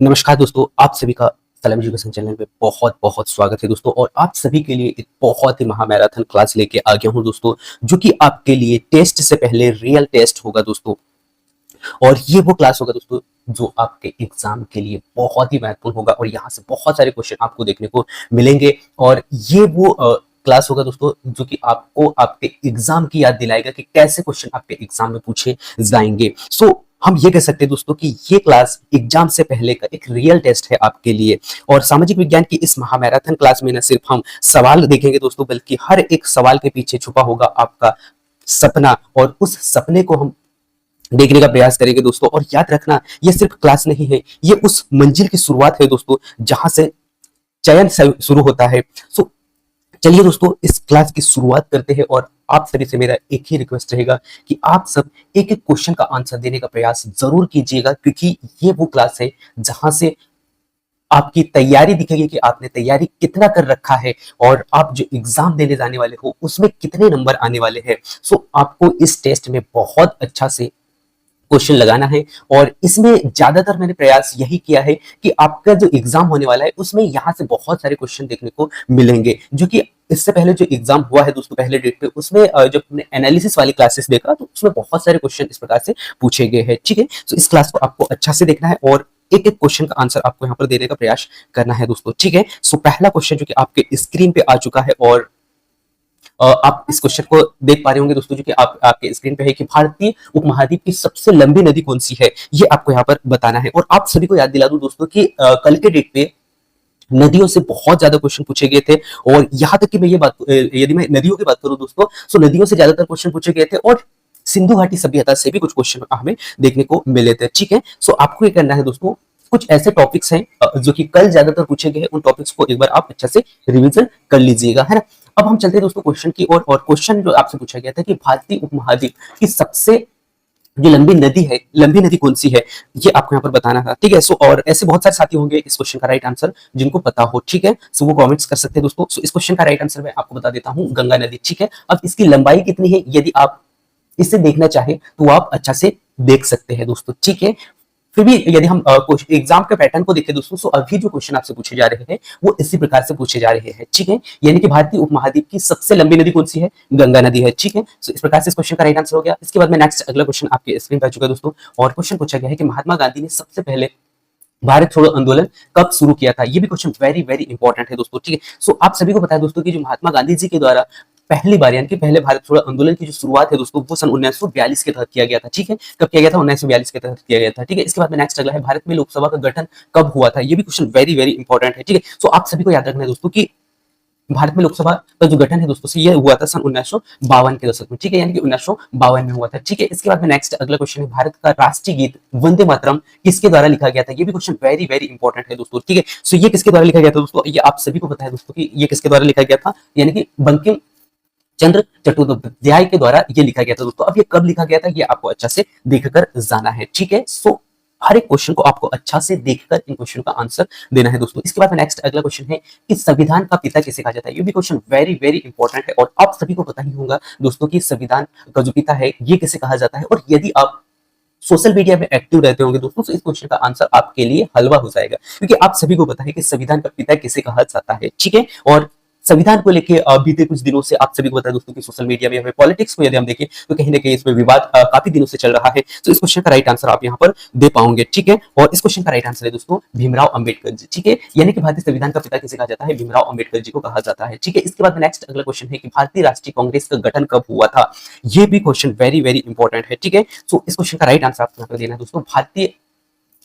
नमस्कार दोस्तों, आप सभी का सलाम एजुकेशन चैनल पे बहुत बहुत स्वागत है दोस्तों। और आप सभी के लिए एक बहुत ही महामैराथन क्लास लेके आ गया हूं दोस्तों, जो कि आपके लिए टेस्ट से पहले रियल टेस्ट होगा दोस्तों। और ये वो क्लास होगा दोस्तों जो आपके एग्जाम के लिए बहुत ही महत्वपूर्ण होगा और यहाँ से बहुत सारे क्वेश्चन आपको देखने को मिलेंगे। और ये वो क्लास होगा दोस्तों जो कि आपको आपके एग्जाम की याद दिलाएगा कि कैसे क्वेश्चन आपके एग्जाम में पूछे जाएंगे। हम ये कह सकते हैं दोस्तों कि ये क्लास एग्जाम से पहले का एक रियल टेस्ट है आपके लिए। और सामाजिक विज्ञान की इस महामैराथन क्लास में न सिर्फ हम सवाल देखेंगे दोस्तों, बल्कि हर एक सवाल के पीछे छुपा होगा आपका सपना, और उस सपने को हम देखने का प्रयास करेंगे दोस्तों। और याद रखना, ये सिर्फ क्लास नहीं है, ये उस मंजिल की शुरुआत है दोस्तों जहां से चयन शुरू होता है। सो चलिए दोस्तों, इस क्लास की शुरुआत करते हैं। और आप सभी से मेरा एक ही रिक्वेस्ट रहेगा कि आप सब एक एक क्वेश्चन का आंसर देने का प्रयास जरूर कीजिएगा, क्योंकि ये वो क्लास है जहां से आपकी तैयारी दिखेगी कि आपने तैयारी कितना कर रखा है और आप जो एग्जाम देने जाने वाले हो उसमें कितने नंबर आने वाले हैं। आपको इस टेस्ट में बहुत अच्छा से क्वेश्चन लगाना है। और इसमें ज्यादातर मैंने प्रयास यही किया है कि आपका जो एग्जाम होने वाला है उसमें यहाँ से बहुत सारे क्वेश्चन देखने को मिलेंगे, जो कि इससे पहले जो एग्जाम हुआ है दोस्तों पहले डेट पे, उसमें जब हमने एनालिसिस वाली क्लासेस देखा तो उसमें बहुत सारे क्वेश्चन इस प्रकार से पूछे गए हैं। ठीक है, तो इस क्लास को आपको अच्छा से देखना है और एक एक क्वेश्चन का आंसर आपको यहाँ पर देने का प्रयास करना है दोस्तों। ठीक है, पहला क्वेश्चन जो कि आपके स्क्रीन पे आ चुका है, और आप इस क्वेश्चन को देख पा रहे होंगे दोस्तों, जो कि आपके स्क्रीन पे है कि भारतीय उपमहाद्वीप की सबसे लंबी नदी कौन सी है, ये आपको यहाँ पर बताना है। और आप सभी को याद दिला दूं दोस्तों कि कल के डेट पे नदियों से बहुत ज्यादा क्वेश्चन पूछे गए थे। और यहाँ तक कि मैं ये बात, यदि मैं नदियों की बात करूं दोस्तों, तो नदियों से ज्यादातर क्वेश्चन पूछे गए थे और सिंधु घाटी सभ्यता से भी कुछ क्वेश्चन हमें देखने को मिले थे। ठीक है, आपको ये करना है दोस्तों, कुछ ऐसे टॉपिक्स हैं जो कि कल ज्यादातर पूछे गए हैं, उन टॉपिक्स को एक बार आप अच्छा से रिवीजन कर लीजिएगा, है ना। अब हम चलते हैं दोस्तों क्वेश्चन की ओर। और क्वेश्चन जो आपसे पूछा गया था कि भारतीय उपमहाद्वीप की सबसे जो लंबी नदी है, लंबी नदी कौन सी है, ये आपको यहाँ पर बताना था। ठीक है, और ऐसे बहुत सारे साथी होंगे इस क्वेश्चन का राइट आंसर जिनको पता हो। ठीक है, वो कमेंट्स कर सकते हैं दोस्तों। इस क्वेश्चन का राइट आंसर मैं आपको बता देता हूँ, गंगा नदी। ठीक है, अब इसकी लंबाई कितनी है, यदि आप इसे देखना चाहे तो आप अच्छा से देख सकते हैं दोस्तों। ठीक है, फिर भी यदि हम एग्जाम के पैटर्न को देखें दोस्तों, अभी जो क्वेश्चन आपसे पूछे जा रहे हैं वो इसी प्रकार से पूछे जा रहे हैं। ठीक है, यानी कि भारतीय उपमहाद्वीप की सबसे लंबी नदी कौन सी है, गंगा नदी है। ठीक है, इस प्रकार से इस क्वेश्चन का राइट आंसर हो गया। इसके बाद में नेक्स्ट अगला क्वेश्चन आपके स्क्रीन पर आ चुका है दोस्तों। और क्वेश्चन पूछा गया है कि महात्मा गांधी ने सबसे पहले भारत छोड़ो आंदोलन कब शुरू किया था। ये भी क्वेश्चन वेरी वेरी इंपॉर्टेंट है दोस्तों। ठीक है, आप सभी को पता है दोस्तों कि जो महात्मा गांधी जी के द्वारा पहली बार यानी कि पहले भारत छोड़ो आंदोलन की जो शुरुआत है दोस्तों, वो सन 1942 के तहत किया गया था। ठीक है, कब किया गया था, 1942 के तहत किया गया था। ठीक है, इसके बाद में नेक्स्ट अगला है, भारत में लोकसभा का गठन कब हुआ था। ये भी क्वेश्चन वेरी वेरी इंपॉर्टेंट है। ठीक है, आप सभी को याद रखना है दोस्तों कि भारत में लोकसभा का जो गठन है दोस्तों ये हुआ था सन 1952 के दशक में। ठीक है, यानी कि 1952 में हुआ था। ठीक है, इसके बाद में नेक्स्ट अगला क्वेश्चन है, भारत का राष्ट्रीय गीत वंदे मातरम किसके द्वारा लिखा गया था। ये भी क्वेश्चन वेरी वेरी इंपॉर्टेंट है दोस्तों। ठीक है, ये किसके द्वारा लिखा गया था दोस्तों, ये आप सभी को पता है दोस्तों कि ये किसके द्वारा लिखा गया था, यानी कि बंकिम चंद्र चट्टोपाध्याय के द्वारा ये लिखा गया था दोस्तों। अब ये कब लिखा गया था, ये आपको अच्छा से देखकर जाना है। ठीक है, हर एक क्वेश्चन को आपको अच्छा से देखकर इन क्वेश्चन का आंसर देना है दोस्तों। इसके बाद नेक्स्ट अगला क्वेश्चन है कि संविधान का पिता किसे कहा जाता है। ये भी क्वेश्चन वेरी वेरी इंपॉर्टेंट है और आप सभी को पता ही होगा दोस्तों कि संविधान का जो पिता है ये किसे कहा जाता है। और यदि आप सोशल मीडिया में एक्टिव रहते होंगे दोस्तों, तो इस क्वेश्चन का आंसर आपके लिए हलवा हो जाएगा, क्योंकि आप सभी को पता है कि संविधान का पिता किसे कहा जाता है। ठीक है, और संविधान को लेके बीते कुछ दिनों से आप सभी को पता है दोस्तों कि सोशल मीडिया में हमें पॉलिटिक्स को यदि हम देखें तो कहीं ना कहीं इसमें विवाद काफी दिनों से चल रहा है। तो इस क्वेश्चन का राइट आंसर आप यहाँ पर दे पाओगे। ठीक है, और इस क्वेश्चन का राइट आंसर है दोस्तों भीमराव अंबेडकर जी। ठीक है, यानी कि भारतीय संविधान का पिता किसे कहा जाता है, भीमराव अंबेडकर जी को कहा जाता है। ठीक है, इसके बाद नेक्स्ट अगला क्वेश्चन है कि भारतीय राष्ट्रीय कांग्रेस का गठन कब हुआ था। ये भी क्वेश्चन वेरी वेरी इंपॉर्टेंट है। ठीक है, इस क्वेश्चन का राइट आंसर आपको यहाँ पर देना है दोस्तों, भारतीय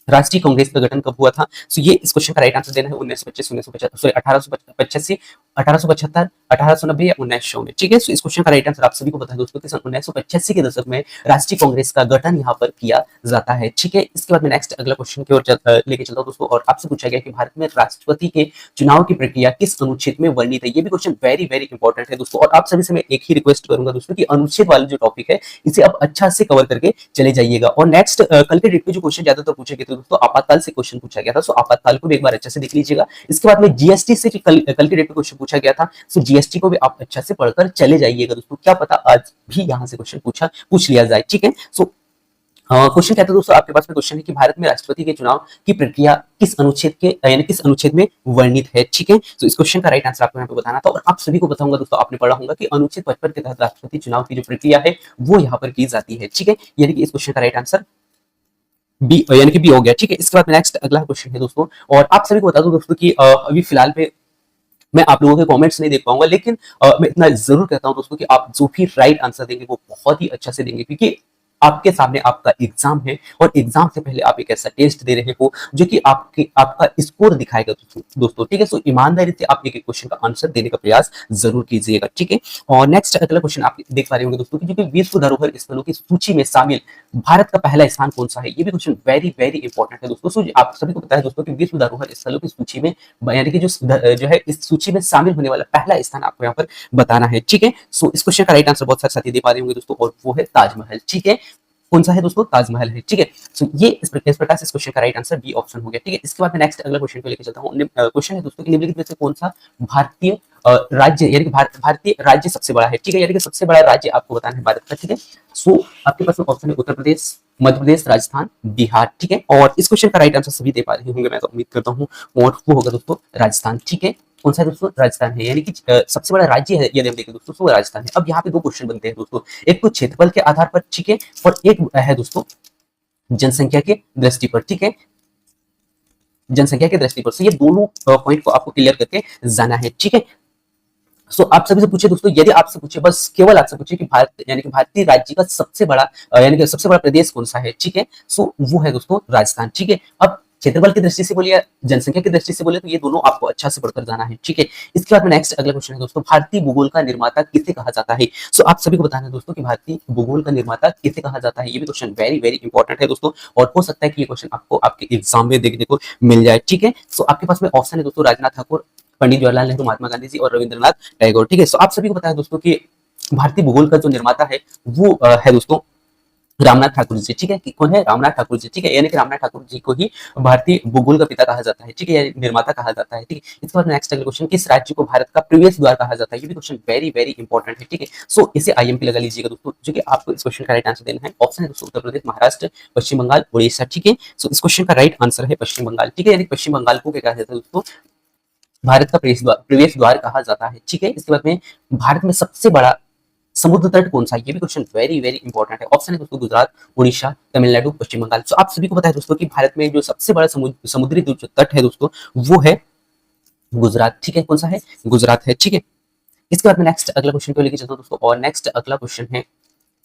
राष्ट्रीय कांग्रेस का गठन कब हुआ था। ये इस क्वेश्चन का राइट आंसर देना है 1925, 1975, 1885, 1875, 1890 या 1919। ठीक है, इस क्वेश्चन का राइट आंसर आप सभी को पता है दोस्तों कि सन 1985 के दशक में राष्ट्रीय कांग्रेस का गठन यहाँ पर किया जाता है। ठीक है, इसके बाद में नेक्स्ट अगला क्वेश्चन की ओर लेके चलता हूं दोस्तों। और आपसे पूछा गया कि भारत में राष्ट्रपति के चुनाव की प्रक्रिया किस अनुच्छेद में वर्णित है। ये भी क्वेश्चन वेरी वेरी इंपॉर्टेंट है दोस्तों। और आप सभी से मैं एक ही रिक्वेस्ट करूंगा दोस्तों कि अनुच्छेद वाला जो टॉपिक है इसे आप अच्छा से कवर करके चले जाइएगा। और नेक्स्ट कल के डेट पे जो क्वेश्चन ज्यादातर पूछे गए थे दोस्तों, आपातकाल से क्वेश्चन पूछा गया था। आपातकाल को भी एक बार अच्छे से देख लीजिएगा। इसके बाद में जीएसटी से कल के डेट पे क्वेश्चन पूछा गया था, जीएसटी को भी आप अच्छा से पढ़कर चले जाइएगा दोस्तों, क्या पता आज भी यहां से क्वेश्चन पूछ लिया जाए। ठीक है, क्वेश्चन कहता है दोस्तों, आपके पास में क्वेश्चन है कि भारत में राष्ट्रपति के चुनाव की प्रक्रिया किस अनुच्छेद के यानी किस अनुच्छेद में वर्णित है। ठीक है, तो इस क्वेश्चन का राइट आंसर आपको यहाँ पे बताना था और आप सभी को बताऊंगा दोस्तों, आपने पढ़ा होगा कि अनुच्छेद 55 के तहत राष्ट्रपति चुनाव की जो प्रक्रिया है वो यहाँ पर की जाती है। ठीक है, यानी कि इस क्वेश्चन का राइट आंसर बी यानी कि बी हो गया। ठीक है, इसके बाद नेक्स्ट अगला क्वेश्चन है दोस्तों, और आप सभी को बता दूं दोस्तों कि अभी फिलहाल पे मैं आप लोगों के कमेंट्स नहीं देख पाऊंगा, लेकिन मैं इतना जरूर कहता हूं दोस्तों कि आप जो भी राइट आंसर देंगे वो बहुत ही अच्छा से देंगे, क्योंकि आपके सामने आपका एग्जाम है और एग्जाम से पहले आप एक ऐसा टेस्ट दे रहे हो जो कि आपका स्कोर दिखाएगा दोस्तों। ठीक है, सो ईमानदारी से आप एक एक क्वेश्चन का आंसर देने का प्रयास जरूर कीजिएगा। ठीक है, और नेक्स्ट अगला क्वेश्चन आप देख पा रहे होंगे दोस्तों कि जो कि विश्व धरोहर स्थलों की सूची में शामिल भारत का पहला स्थान कौन सा है। ये भी क्वेश्चन वेरी वेरी इंपॉर्टेंट है दोस्तों। आप सभी को पता है दोस्तों कि विश्व धरोहर स्थलों की सूची में यानी कि जो है इस सूची में शामिल होने वाला पहला स्थान आपको यहाँ पर बताना है। ठीक है, सो इस क्वेश्चन का राइट आंसर बहुत सारे साथी दे पा रहे होंगे दोस्तों, और वो है ताजमहल। ठीक है, कौन सा है दोस्तों, ताजमहल है। ठीक है, सो ये इस प्रकार से इस क्वेश्चन का राइट आंसर बी ऑप्शन हो गया। ठीक है, इसके बाद मैं नेक्स्ट अगला क्वेश्चन को लेकर चलता हूँ। क्वेश्चन है दोस्तों कि निम्नलिखित में से कौन सा भारतीय राज्य यानी कि भारतीय राज्य सबसे बड़ा है। ठीक है, यानी कि सबसे बड़ा राज्य आपको बताना है भारत का। ठीक है, सो आपके पास में ऑप्शन है उत्तर प्रदेश, मध्य प्रदेश, राजस्थान, बिहार। ठीक है, और इस क्वेश्चन का राइट आंसर सभी दे पा रहे होंगे, मैं तो उम्मीद करता हूँ, और वो होगा दोस्तों राजस्थान। ठीक है, कौन सा है दोस्तों, राजस्थान है, यानी कि सबसे बड़ा राज्य है यदि हम देखें दोस्तों तो राजस्थान है। अब यहाँ पे दो क्वेश्चन बनते हैं दोस्तों, एक तो क्षेत्रफल के आधार पर, ठीक है, और एक है दोस्तों जनसंख्या के दृष्टि पर। ठीक है, जनसंख्या के दृष्टि पर, ये दोनों पॉइंट को आपको क्लियर करके जाना है। ठीक है, सो आप सभी से पूछे दोस्तों, यदि आपसे पूछे, बस केवल आपसे पूछे कि भारत यानी कि भारतीय राज्य का सबसे बड़ा यानी कि सबसे बड़ा प्रदेश कौन सा है। ठीक है, सो वो है दोस्तों राजस्थान। ठीक है, अब क्षेत्रफल की दृष्टि से बोलिए, जनसंख्या की दृष्टि से बोले, तो ये दोनों आपको अच्छा से पढ़कर जाना है। ठीक है, इसके बाद में नेक्स्ट अगला क्वेश्चन है दोस्तों, भारतीय भूगोल का निर्माता किसे कहा जाता है। सो आप सभी को बताना है दोस्तों कि भारतीय भूगोल का निर्माता किसे कहा जाता है। ये भी क्वेश्चन वेरी वेरी इंपॉर्टेंट है दोस्तों, और हो सकता है कि ये क्वेश्चन आपको आपके एग्जाम में देखने को मिल जाए। ठीक है, सो आपके पास में ऑप्शन है दोस्तों राजनाथ ठाकुर, पंडित जवाहरलाल नेहरू, महात्मा गांधी जी और रविंद्रनाथ टैगोर। ठीक है, सो आप सभी को पता है दोस्तों कि भारतीय भूगोल का जो निर्माता है वो है दोस्तों रामनाथ ठाकुर जी। ठीक है, कि कौन है, रामनाथ ठाकुर जी। ठीक है, यानी कि रामनाथ ठाकुर जी को ही भारतीय भूगोल का पिता कहा जाता है। ठीक है, या निर्माता कहा जाता है। ठीक है, इसके बाद नेक्स्ट अगला क्वेश्चन, किस राज्य को भारत का प्रवेश द्वार कहा जाता है। ये भी क्वेश्चन वेरी वेरी इंपॉर्टेंट है। ठीक है, सो इसे आईएमपी लगा लीजिएगा दोस्तों, जो कि आपको इस क्वेश्चन का राइट आंसर देना है। ऑप्शन है दोस्तों उत्तर प्रदेश, महाराष्ट्र, पश्चिम बंगाल, उड़ीसा। ठीक है, सो इस क्वेश्चन का राइट आंसर है पश्चिम बंगाल। ठीक है, यानी पश्चिम बंगाल को क्या कहा जाता है दोस्तों, भारत का प्रवेश द्वार कहा जाता है। ठीक है, इसके बाद में भारत में सबसे बड़ा समुद्र तट कौन सा है। ये भी क्वेश्चन वेरी वेरी इंपॉर्टेंट है। ऑप्शन है दोस्तों गुजरात, उड़ीसा, तमिलनाडु, पश्चिम बंगाल। तो आप सभी को पता है दोस्तों कि भारत में जो सबसे बड़ा समुद्री जो तट है दोस्तों वो है गुजरात। ठीक है, कौन सा है, गुजरात है। ठीक है, इसके बाद में नेक्स्ट अगला क्वेश्चन को लेकर चलता हूं दोस्तों, और नेक्स्ट अगला क्वेश्चन है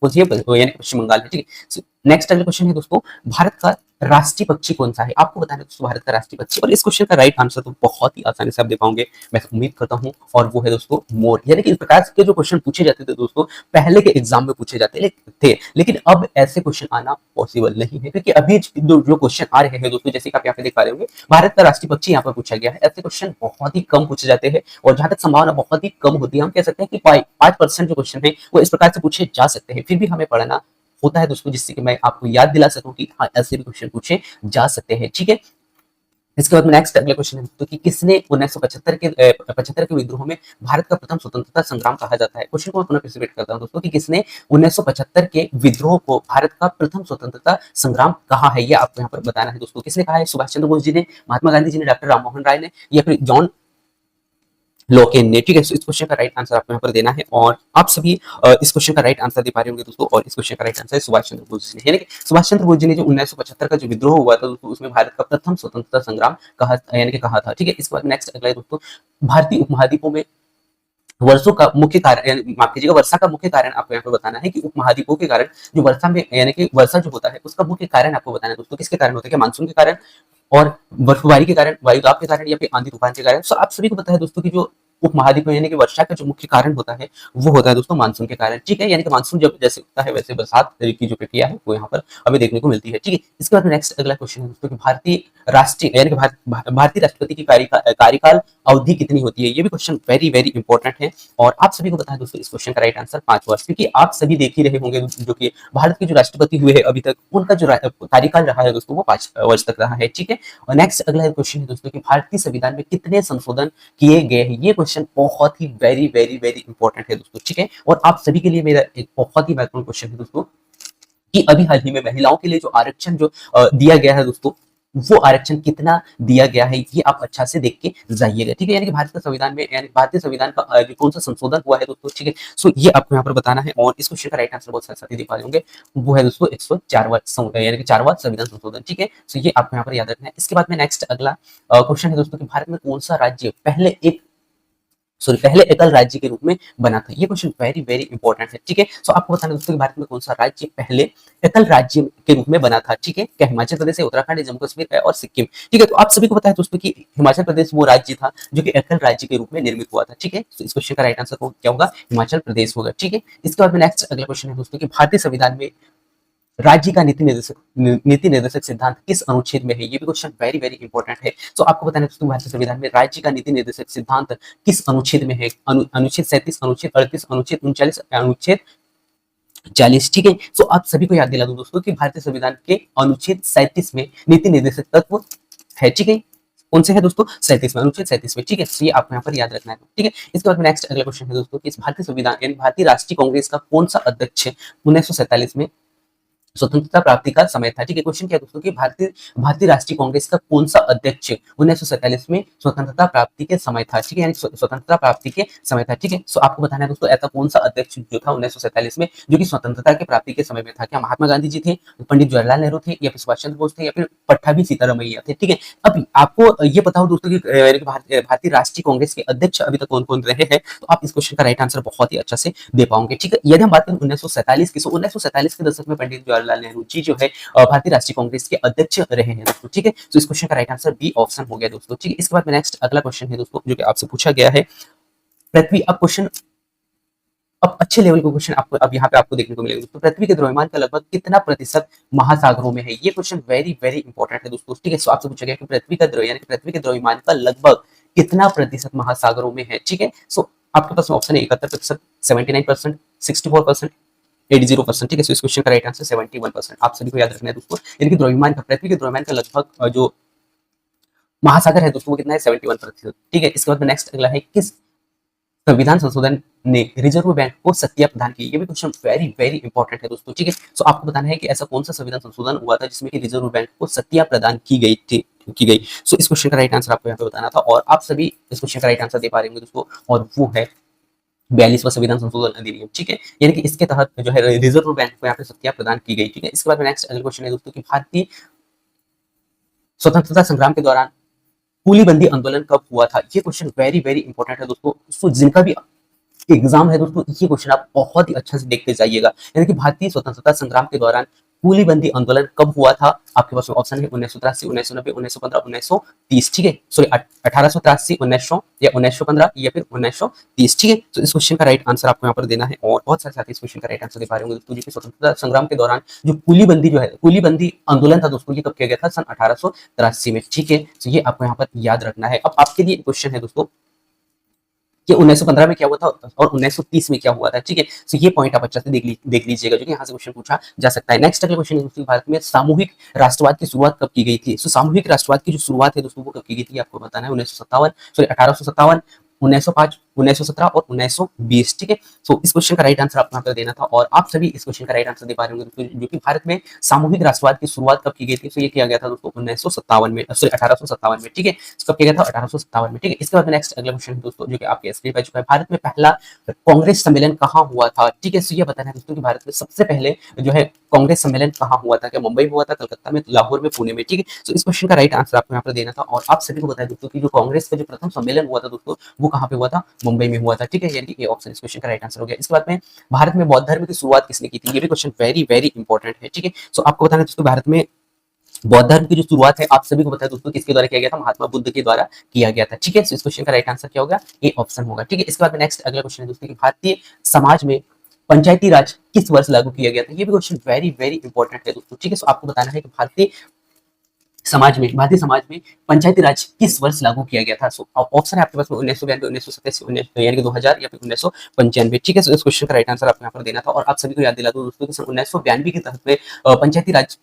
यानी पश्चिम बंगाल है। ठीक है, नेक्स्ट अगला क्वेश्चन है दोस्तों, भारत का राष्ट्रीय पक्षी कौन सा है। आपको बताना है दोस्तों भारत का राष्ट्रीय पक्षी, और इस क्वेश्चन का राइट आंसर तो बहुत ही आसानी से आप दे पाओगे, मैं उम्मीद करता हूं, और वो है दोस्तों मोर। यानी कि इस प्रकार के जो क्वेश्चन पूछे जाते थे दोस्तों पहले के एग्जाम में पूछे जाते थे, लेकिन अब ऐसे क्वेश्चन आना पॉसिबल नहीं है, क्योंकि अभी जो क्वेश्चन आ रहे हैं दोस्तों, जैसे कि आप यहाँ पे देख पा रहे होंगे, भारत का राष्ट्रीय पक्षी यहाँ पर पूछा गया है। ऐसे क्वेश्चन बहुत ही कम पूछे जाते हैं, और जहां तक संभावना बहुत ही कम होती है, हम कह सकते हैं कि 5% जो क्वेश्चन है वो इस प्रकार से पूछे जा सकते हैं। फिर भी हमें पढ़ना होता है दोस्तों, जिससे कि मैं आपको याद दिला सकूं कि हाँ ऐसे भी क्वेश्चन पूछे जा सकते हैं। ठीक है, इसके बाद में नेक्स्ट अगला क्वेश्चन है तो कि किसने 1975 के विद्रोह में भारत का प्रथम स्वतंत्रता संग्राम कहा जाता है। क्वेश्चन को मैं पुनः फिर से रिपीट करता हूं दोस्तों कि किसने 1975 के विद्रोह को भारत का प्रथम स्वतंत्रता संग्राम कहा है, ये आपको यहाँ पर बताना है दोस्तों। किसने कहा है, सुभाष चंद्र बोस जी ने, महात्मा गांधी जी ने, डॉक्टर राममोहन राय ने, या फिर जॉन लॉकेन ने। ठीक है, इस क्वेश्चन का राइट आंसर आपको यहाँ पर देना है, और आप सभी इस क्वेश्चन का राइट आंसर दे पा रहे होंगे दोस्तों, और इस क्वेश्चन का राइट आंसर है सुभाष चंद्र बोस जी ने। यानी कि सुभाष चंद्र बोस जी ने जो 1975 का जो विद्रोह हुआ था दोस्तों, उसमें भारत का प्रथम स्वतंत्रता संग्राम कहा यानी कि कहा था। ठीक है, इसके बाद नेक्स्ट अगला है दोस्तों, भारतीय उपमहाद्वीपों में वर्षों का मुख्य कारण, माफ कीजिएगा, वर्षा का मुख्य कारण आपको यहाँ पे बताना है कि उपमहाद्वीपों के कारण जो वर्षा में यानी कि वर्षा जो होता है उसका मुख्य कारण आपको बताना है दोस्तों। किसके कारण होता है, क्या मानसून के कारण, और बर्फबारी के कारण, वायुदाब के कारण, या फिर आंधी तूफान के कारण। सो आप सभी को पता है दोस्तों कि जो उपमहाद्वीप में यानी कि वर्षा का जो मुख्य कारण होता है वो होता है दोस्तों मानसून के कारण। ठीक है, यानी कि मानसून जब जैसे होता है वैसे बरसात की जो प्रक्रिया है वो यहाँ पर हमें देखने को मिलती है। ठीक है, इसके बाद नेक्स्ट अगला क्वेश्चन है दोस्तों कि भारतीय राष्ट्रीय यानी कि भारतीय राष्ट्रपति की कार्यकाल अवधि कितनी होती है। ये भी क्वेश्चन वेरी वेरी इंपॉर्टेंट है, और आप सभी को पता है दोस्तों इस क्वेश्चन का राइट आंसर 5 वर्ष, क्योंकि आप सभी देख ही रहे होंगे जो कि भारत के जो राष्ट्रपति हुए हैं अभी तक उनका जो कार्यकाल रहा है दोस्तों वो 5 वर्ष तक रहा है। ठीक है, और नेक्स्ट अगला क्वेश्चन है दोस्तों कि भारतीय संविधान में कितने संशोधन किए गए हैं। ये क्वेश्चन बहुत ही वेरी वेरी वेरी इंपॉर्टेंट है दोस्तों। ठीक है, और आप सभी के लिए मेरा एक बहुत ही महत्वपूर्ण क्वेश्चन है दोस्तों कि अभी हाल ही में महिलाओं के लिए जो आरक्षण जो दिया गया है दोस्तों, वो आरक्षण कितना दिया गया है, ये आप अच्छा से देख के जाइएगा, ठीक है। यानी कि भारत के संविधान में, यानी भारतीय संविधान का जो कौन सा संशोधन हुआ है दोस्तों, ठीक है। सो ये आपको यहाँ पर बताना है, और इस क्वेश्चन का राइट आंसर बहुत सारे साथी दे पा रहे होंगे, वो है दोस्तों 104वां, यानी कि 4वां संविधान संशोधन, ठीक है। सो ये आपको यहाँ पर याद रखना है। इसके बाद में नेक्स्ट अगला क्वेश्चन है दोस्तों कि भारत में कौन सा राज्य पहले एकल राज्य के रूप में बना था। ये क्वेश्चन वेरी वेरी इंपॉर्टेंट है, ठीक है। सो आपको बताना है दोस्तों कि भारत में कौन सा राज्य पहले एकल राज्य के रूप में बना था, ठीक है। क्या हिमाचल प्रदेश है, उत्तराखंड है, जम्मू कश्मीर है और सिक्किम, ठीक है। तो आप सभी को पता है दोस्तों कि हिमाचल प्रदेश वो राज्य था जो कि एकल राज्य के रूप में निर्मित हुआ था, ठीक है। तो इस क्वेश्चन का राइट आंसर क्या होगा, हिमाचल प्रदेश होगा, ठीक है। इसके बाद में नेक्स्ट अगला क्वेश्चन है दोस्तों कि भारतीय संविधान में राज्य का नीति निर्देशक सिद्धांत किस अनुच्छेद में है। ये भी क्वेश्चन वेरी वेरी इंपॉर्टेंट है। तो आपको बताना है दोस्तों भारतीय संविधान में राज्य का नीति निर्देशक सिद्धांत किस अनुच्छेद में है। अनुच्छेद 37, अनुच्छेद 38, अनुच्छेद 39, अनुच्छेद 40, ठीक है। तो आप सभी को याद दिला दूं दोस्तों कि भारतीय संविधान के अनुच्छेद 37 में नीति निर्देशक तत्व है, ठीक है। कौन से है दोस्तों, 37 में, अनुच्छेद 37 में, ठीक है। तो ये आपको यहाँ पर याद रखना है, ठीक है। इसके बाद नेक्स्ट अगला क्वेश्चन है दोस्तों कि इस भारतीय संविधान यानी भारतीय राष्ट्रीय कांग्रेस का कौन सा अध्यक्ष 1947 में स्वतंत्रता प्राप्ति का समय था, ठीक है। क्वेश्चन क्या है दोस्तों कि भारतीय राष्ट्रीय कांग्रेस का कौन सा अध्यक्ष 1947 में स्वतंत्रता प्राप्ति के समय था, ठीक है। यानी स्वतंत्रता प्राप्ति के समय था, ठीक है। सो आपको बताना है दोस्तों ऐसा कौन सा अध्यक्ष जो था 1947 में जो कि स्वतंत्रता की प्राप्ति के समय में था। क्या महात्मा गांधी जी थे, पंडित जवाहरलाल नेहरू थे, या फिर सुभाष चंद्र बोस थे, या फिर पट्टाभी सीतारामैया थे, ठीक है। अभी आपको ये पता हो दोस्तों कि भारतीय राष्ट्रीय कांग्रेस के अध्यक्ष अभी तक कौन कौन रहे हैं, तो आप इस क्वेश्चन का राइट आंसर बहुत ही अच्छा से दे पाओगे, ठीक है। यदि हम बात करें 1947 की, 1947 के दशक में पंडित जवाहरलाल नेहरू जी जो है भारतीय राष्ट्रीय कांग्रेस के अध्यक्ष रहे हैं दोस्तों, ठीक है। तो इस क्वेश्चन का राइट आंसर बी ऑप्शन हो गया दोस्तों, ठीक है। इसके बाद में नेक्स्ट अगला क्वेश्चन है दोस्तों जो कि आपसे पूछा गया है पृथ्वी, अब क्वेश्चन अब अच्छे लेवल का क्वेश्चन आपको अब यहाँ पे आपको देखने को मिलेगा दोस्तों। पृथ्वी के द्रव्यमान का लगभग कितना प्रतिशत महासागरों में है। ये क्वेश्चन वेरी वेरी इंपॉर्टेंट है दोस्तों, ठीक है। सो आपसे पूछा गया कि पृथ्वी के द्रव्यमान का लगभग कितना प्रतिशत महासागरों में है, ठीक है। सो आपके पास ऑप्शन है 71%, 79%, 64%, 80%, ठीक है। सो इस क्वेश्चन का राइट आंसर 71%। आप सभी को याद रखना है दोस्तों, यानी कि द्रव्यमान का, पृथ्वी के द्रव्यमान का लगभग जो महासागर है दोस्तों वो कितना है, 71%, ठीक है। इसके बाद में नेक्स्ट अगला है किस संविधान संशोधन ने रिजर्व बैंक को सत्ता प्रदान की। ये भी क्वेश्चन वेरी वेरी इंपॉर्टेंट है दोस्तों, ठीक है। सो आपको बताना है कि ऐसा कौन सा संविधान संशोधन हुआ था जिसमें कि रिजर्व बैंक को सत्ता प्रदान की गई थी, की गई। सो इस क्वेश्चन का राइट आंसर आपको यहाँ पे बताना था, और आप सभी इस क्वेश्चन का राइट आंसर दे पा रहे होंगे दोस्तों, और वो है 42वां संविधान संशोधन अधिनियम, ठीक है। यानी कि इसके तहत जो है रिजर्व बैंक को यहाँ पे सत्ता प्रदान की गई, ठीक है। इसके बाद नेक्स्ट अगला क्वेश्चन है दोस्तों कि भारतीय स्वतंत्रता संग्राम के दौरान पूली बंदी आंदोलन कब हुआ था। ये क्वेश्चन वेरी वेरी इंपॉर्टेंट है दोस्तों। सो जिनका भी एग्जाम है दोस्तों, ये क्वेश्चन आप बहुत ही अच्छे से देखते जाइएगा। यानी कि भारतीय स्वतंत्रता संग्राम के दौरान पूली बंदी आंदोलन कब हुआ था। आपके पास ऑप्शन है 1983, 1990, 1915, 1930, ठीक है। सॉरी 1883, 1900 या 1915 या फिर 1930, ठीक है। तो इस क्वेश्चन का राइट आंसर आपको यहाँ पर देना है, और बहुत सारे साथी इस क्वेश्चन का राइट आंसर दे पा रहे होंगे दोस्तों। जो स्वतंत्रता संग्राम के दौरान जो पूली बंदी आंदोलन था दोस्तों, ये कब किया गया था, सन 1883 में, ठीक है। तो ये आपको यहाँ पर याद रखना है। अब आपके लिए क्वेश्चन है दोस्तों कि 1915 में क्या हुआ था और 1930 में क्या हुआ था, ठीक है। तो ये पॉइंट आप अच्छे से देख लीजिएगा, जो कि यहाँ से क्वेश्चन पूछा जा सकता है। नेक्स्ट अगला क्वेश्चन है दोस्तों, भारत में सामूहिक राष्ट्रवाद की शुरुआत कब की गई थी। तो सामूहिक राष्ट्रवाद की जो शुरुआत है दोस्तों वो कब की गई थी, आपको बताना है 1957, सॉरी 1857, 1905, 1917 और 1920, ठीक है। सो इस क्वेश्चन का राइट आंसर आपको यहाँ पर देना था, और आप सभी इस क्वेश्चन का राइट आंसर दे पा रहे होंगे जो कि भारत में सामूहिक राष्ट्रवाद की शुरुआत कब की गई थी। तो ये किया गया था दोस्तों 1957 में, सॉरी 1857 में, ठीक है। कब किया गया था, 1857 में, ठीक है। इसके बाद नेक्स्ट अगला क्वेश्चन है दोस्तों जो कि आपके स्क्रीन पर चुका है, भारत में पहला कांग्रेस सम्मेलन कहाँ हुआ था, ठीक है। सो ये बताना है दोस्तों कि भारत में सबसे पहले जो है कांग्रेस सम्मेलन कहाँ हुआ था। क्या मुंबई में हुआ था, कलकत्ता में, लाहौर में, पुणे में, ठीक है। तो इस क्वेश्चन का राइट आंसर आपको यहाँ पर देना था, और आप सभी को बताया दोस्तों कि जो कांग्रेस का जो प्रथम सम्मेलन हुआ था दोस्तों वो कहाँ पे हुआ था, मुंबई में हुआ था, ठीक है। यानी कि ये ऑप्शन इस क्वेश्चन का राइट आंसर हो गया। इसके बाद में भारत में बौद्ध धर्म की शुरुआत किसने की थी। ये भी क्वेश्चन वेरी वेरी इंपॉर्टेंट है, ठीक है। सो आपको बताना है दोस्तों भारत में बौद्ध धर्म की जो शुरुआत है आप सभी को पता है दोस्तों किसके द्वारा किया गया था, महात्मा बुद्ध के द्वारा किया गया था, ठीक है। इस क्वेश्चन का राइट आंसर क्या होगा, ए ऑप्शन होगा, ठीक है। इसके बाद में नेक्स्ट अगला क्वेश्चन है दोस्तों कि भारतीय समाज में पंचायती राज किस वर्ष लागू किया गया था। ये भी क्वेश्चन वेरी वेरी इंपॉर्टेंट है दोस्तों, ठीक है। सो आपको बताना है कि भारतीय समाज में पंचायती राज किस वर्ष लागू किया गया था। सो ऑप्शन है आपके पास 1992, 1987, यानी कि 2000 या फिर 1995, ठीक है। सो इस क्वेश्चन का राइट आंसर आपको यहाँ पर देना था, और आप सभी को याद दिला दूं दोस्तों कि सन 1992 के तहत में पंचायती राज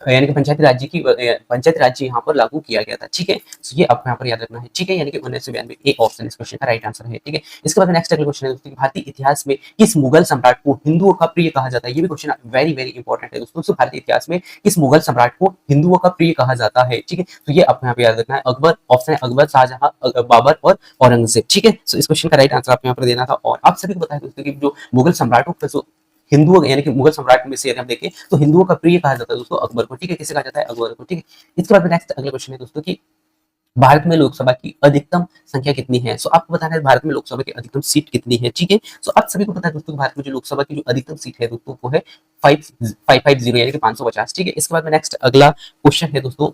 यानी कि पंचायती राज्य यहाँ पर लागू किया गया था। ठीक है, तो ये आपको यहाँ पर याद रखना है। ठीक है, यानी कि 1992 ए ऑप्शन इस क्वेश्चन का राइट आंसर है। ठीक है, इसके बाद नेक्स्ट अगला क्वेश्चन है दोस्तों, भारतीय इतिहास में किस मुगल सम्राट को हिंदुओं का प्रिय कहा जाता है? ये भी क्वेश्चन वेरी वेरी इंपॉर्टेंट है दोस्तों। भारतीय इतिहास में किस मुगल सम्राट को हिंदुओं का प्रिय कहा जाता है? ठीक है, तो ये आपको यहाँ पे याद रखना है। अकबर ऑप्शन है, अकबर, शाहजहां, बाबर और औरंगजेब। ठीक है, तो इस क्वेश्चन का राइट आंसर आपको यहाँ पर देना था। और आप सभी को पता है दोस्तों कि जो मुगल सम्राटों का हिंदुओं यानी कि मुगल सम्राट में से यदि हम देखें तो हिंदुओं का प्रिय कहा जाता है दोस्तों अकबर को। ठीक है, किसे कहा जाता है? अकबर को। ठीक है, इसके बाद नेक्स्ट अगला क्वेश्चन है दोस्तों कि भारत में लोकसभा की अधिकतम संख्या कितनी है? सो आपको बताना है भारत में लोकसभा की अधिकतम सीट कितनी है। ठीक है, सो आप सभी को पता है दोस्तों भारत में जो लोकसभा की जो अधिकतम सीट है दोस्तों वो है 550 यानी कि 550। ठीक है, इसके बाद में नेक्स्ट अगला क्वेश्चन है दोस्तों,